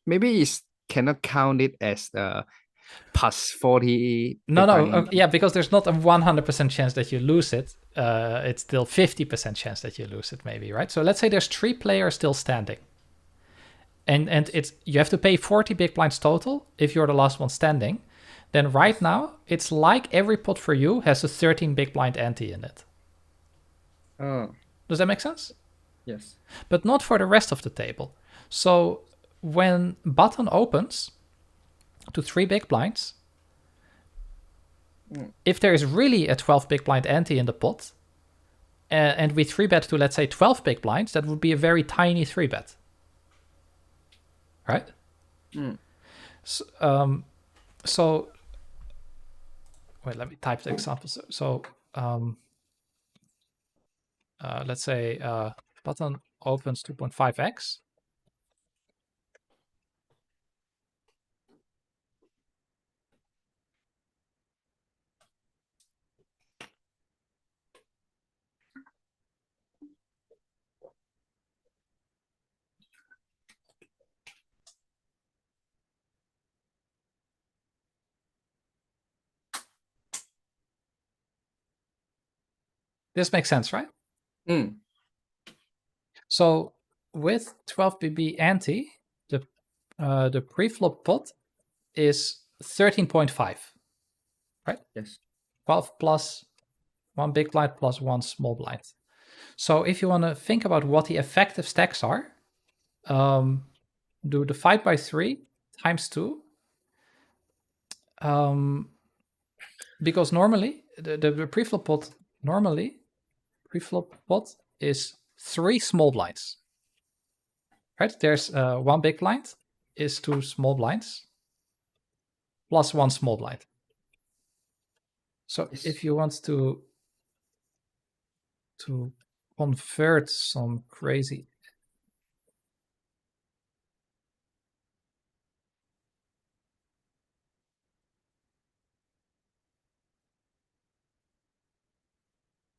maybe it cannot count it as plus 40. No, yeah, because there's not a 100% chance that you lose it. It's still 50% chance that you lose it, maybe, right? So let's say there's 3 players still standing. And it's you have to pay 40 big blinds total if you're the last one standing. Then right now, it's like every pot for you has a 13 big blind ante in it. Oh, Does that make sense? yes. But not for the rest of the table. So when button opens to 3 big blinds, if there is really a 12 big blind ante in the pot, and we 3-bet to, let's say, 12 big blinds, that would be a very tiny 3-bet. Right? So wait, let me type the example. So let's say button opens 2.5x. This makes sense, right? So with 12 BB ante, the pre-flop pot is 13.5, right? Yes. 12 plus 1 big blind plus 1 small blind. So if you want to think about what the effective stacks are, do divide by 3 times 2. Because normally the pre-flop pot is 3 small blinds. Right? There's 1 big blind is 2 small blinds plus 1 small blind. So Yes. if you want to convert some crazy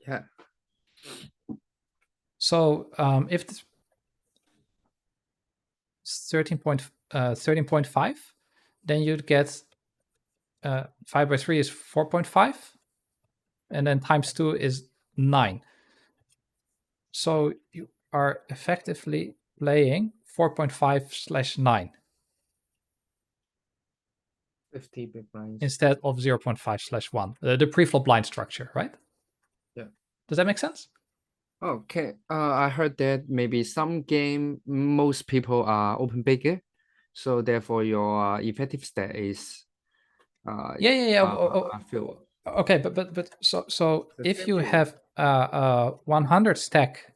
Yeah. So if it's 13.5, then you'd get 5 by 3 is 4.5, and then times 2 is 9. So you are effectively playing 4.5/9 50 big blinds. instead of 0.5/1, the pre-flop blind structure, right? Yeah. Does that make sense? Okay. I heard that maybe some game most people are open bigger, so therefore your effective stat is Yeah. I feel Okay, but so The if same you thing. have 100 stack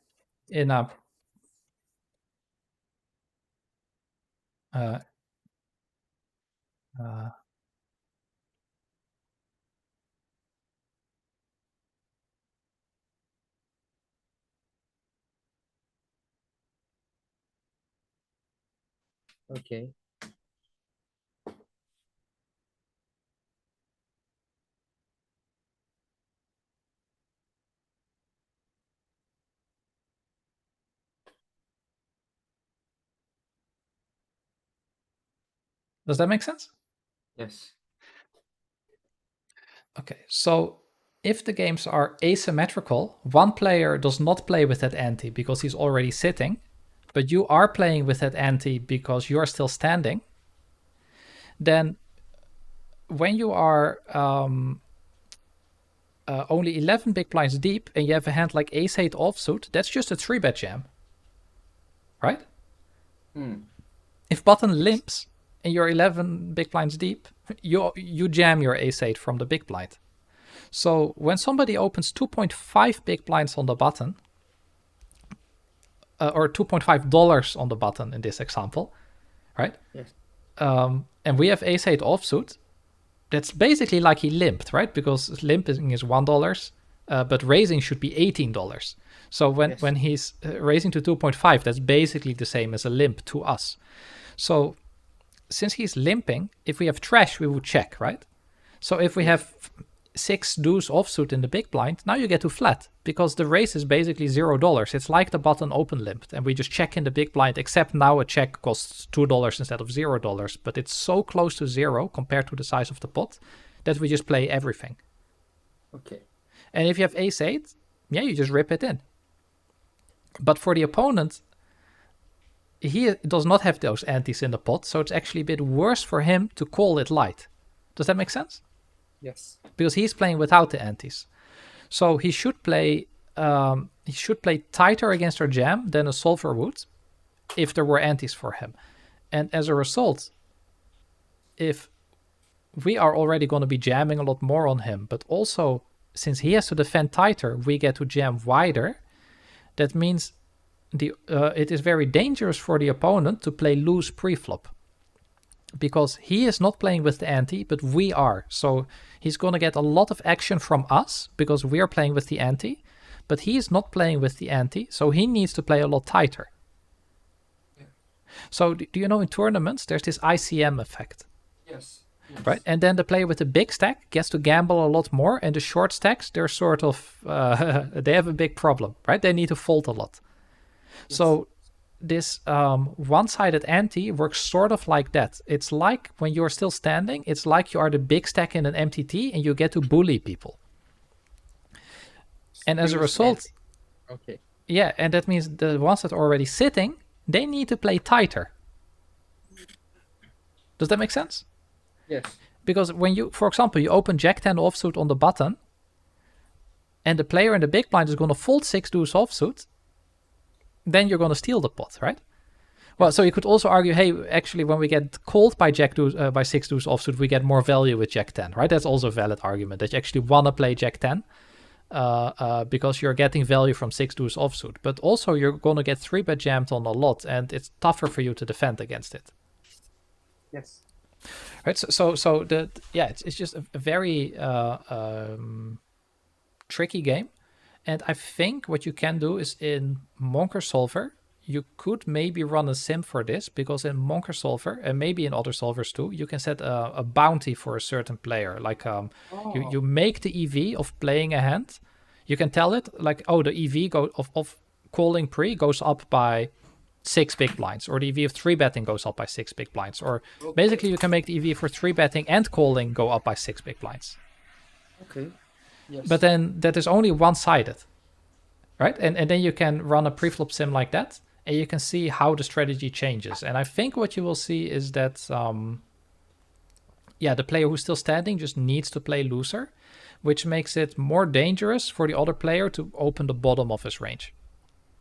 in a Okay. does that make sense? Yes. Okay, so if the games are asymmetrical, one player does not play with that ante because he's already sitting, but you are playing with that ante because you're still standing, then when you are only 11 big blinds deep and you have a hand like ace-8 offsuit, that's just a 3-bet jam, right? If button limps and you're 11 big blinds deep, you jam your ace-8 from the big blind. So when somebody opens 2.5 big blinds on the button, or $2.5 on the button in this example, right? Yes. And we have ace-8 offsuit, that's basically like he limped, right? Because limping is $1, but raising should be $18. So when he's raising to 2.5, that's basically the same as a limp to us. So since he's limping, if we have trash, we would check, right? So if we have 6 deuce offsuit in the big blind, now you get to flat because the raise is basically $0. It's like the button open limped and we just check in the big blind, except now a check costs $2 instead of $0, but it's so close to 0 compared to the size of the pot that we just play everything. Okay. And if you have ace-8, yeah, you just rip it in. But for the opponent, he does not have those antes in the pot, so it's actually a bit worse for him to call it light. Does that make sense? Yes. Because he's playing without the antes. So he should play tighter against our jam than a solver would if there were antes for him. And as a result, if we are already going to be jamming a lot more on him, but also since he has to defend tighter, we get to jam wider. That means it is very dangerous for the opponent to play loose pre-flop, because he is not playing with the ante, but we are. So he's going to get a lot of action from us because we are playing with the ante, but he is not playing with the ante, so he needs to play a lot tighter. Yeah. So do you know in tournaments there's this ICM effect? Yes. Right, and then the player with the big stack gets to gamble a lot more, and the short stacks, they're sort of they have a big problem, right? They need to fold a lot. Yes. So this one-sided ante works sort of like that. It's like when you're still standing, it's like you are the big stack in an MTT and you get to bully people. And as a result, okay. Yeah, and that means the ones that are already sitting, they need to play tighter. Does that make sense? Yes. Because when you, for example, you open Jack-10 offsuit on the button, and the player in the big blind is going to fold 6 deuce offsuit, then you're going to steal the pot, right? Well, so you could also argue, hey, actually, when we get called by by 6 deuce offsuit, we get more value with Jack-10, right? That's also a valid argument that you actually want to play Jack-10 because you're getting value from 6 deuce offsuit. But also, you're going to get 3-bet jammed on a lot, and it's tougher for you to defend against it. Yes. Right, it's just a very tricky game, and I think what you can do is in Monker Solver, you could maybe run a sim for this, because in Monker Solver, and maybe in other solvers too, you can set a bounty for a certain player. Like you make the EV of playing a hand. You can tell it like, oh, the EV of calling pre goes up by 6 big blinds, or the EV of 3-betting goes up by 6 big blinds, or basically you can make the EV for 3-betting and calling go up by 6 big blinds. Okay. Yes. But then that is only one-sided, right? And then you can run a preflop sim like that, and you can see how the strategy changes. And I think what you will see is that, the player who's still standing just needs to play looser, which makes it more dangerous for the other player to open the bottom of his range.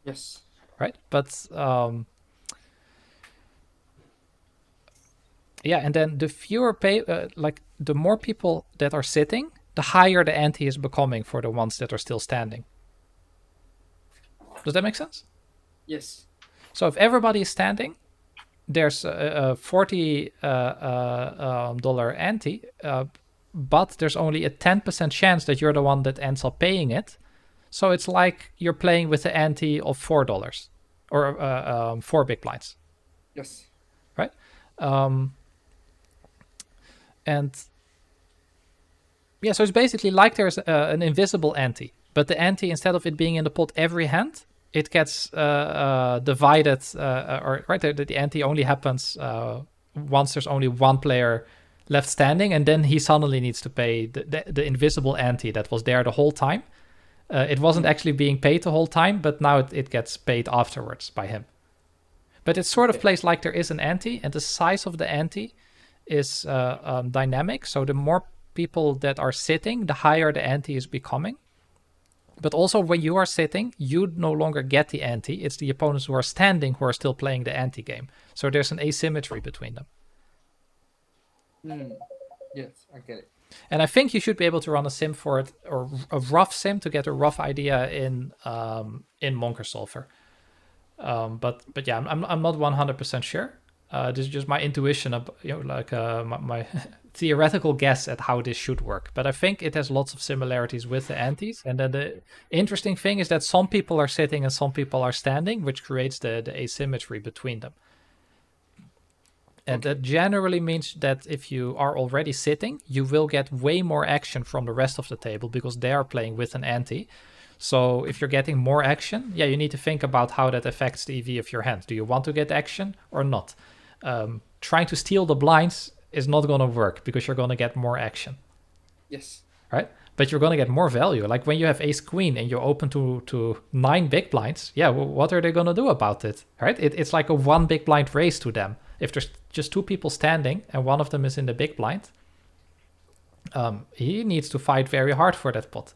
Yes. Right, but and then the fewer the more people that are sitting, the higher the ante is becoming for the ones that are still standing. Does that make sense? Yes. So if everybody is standing, there's a $40 ante, but there's only a 10% chance that you're the one that ends up paying it. So it's like you're playing with the ante of $4 or 4 big blinds. Yes. Right? So it's basically like there's an invisible ante, but the ante, instead of it being in the pot every hand, it gets divided, the ante only happens once there's only one player left standing, and then he suddenly needs to pay the invisible ante that was there the whole time. It wasn't actually being paid the whole time, but now it gets paid afterwards by him. But it sort of plays like there is an ante, and the size of the ante is dynamic. So the more people that are sitting, the higher the ante is becoming. But also when you are sitting, you no longer get the ante. It's the opponents who are standing who are still playing the ante game. So there's an asymmetry between them. Yes, I get it. And I think you should be able to run a sim for it, or a rough sim to get a rough idea in Monker Solver. But yeah, I'm not 100% sure. This is just my intuition, my theoretical guess at how this should work. But I think it has lots of similarities with the antes. And then the interesting thing is that some people are sitting and some people are standing, which creates the asymmetry between them. And that generally means that if you are already sitting, you will get way more action from the rest of the table because they are playing with an ante. So if you're getting more action, yeah, you need to think about how that affects the EV of your hand. Do you want to get action or not? Trying to steal the blinds is not going to work because you're going to get more action. Yes. Right? But you're going to get more value. Like when you have ace queen and you open to 9 big blinds, yeah, what are they going to do about it? Right? It's like a 1 big blind race to them. If there's just 2 people standing and one of them is in the big blind, he needs to fight very hard for that pot.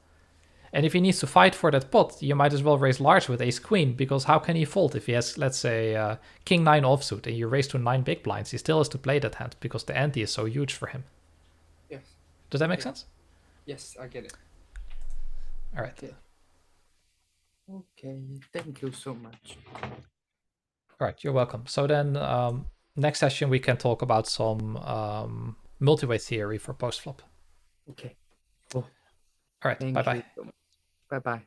And if he needs to fight for that pot, you might as well raise large with ace queen, because how can he fold if he has, let's say, king 9 offsuit and you raise to 9 big blinds? He still has to play that hand because the ante is so huge for him. Yes. Does that make sense? Yes, I get it. All right. Okay, thank you so much. All right, you're welcome. So then next session we can talk about some multi-way theory for post-flop. Okay. Cool. All right, Thank bye-bye. you so much. Bye-bye.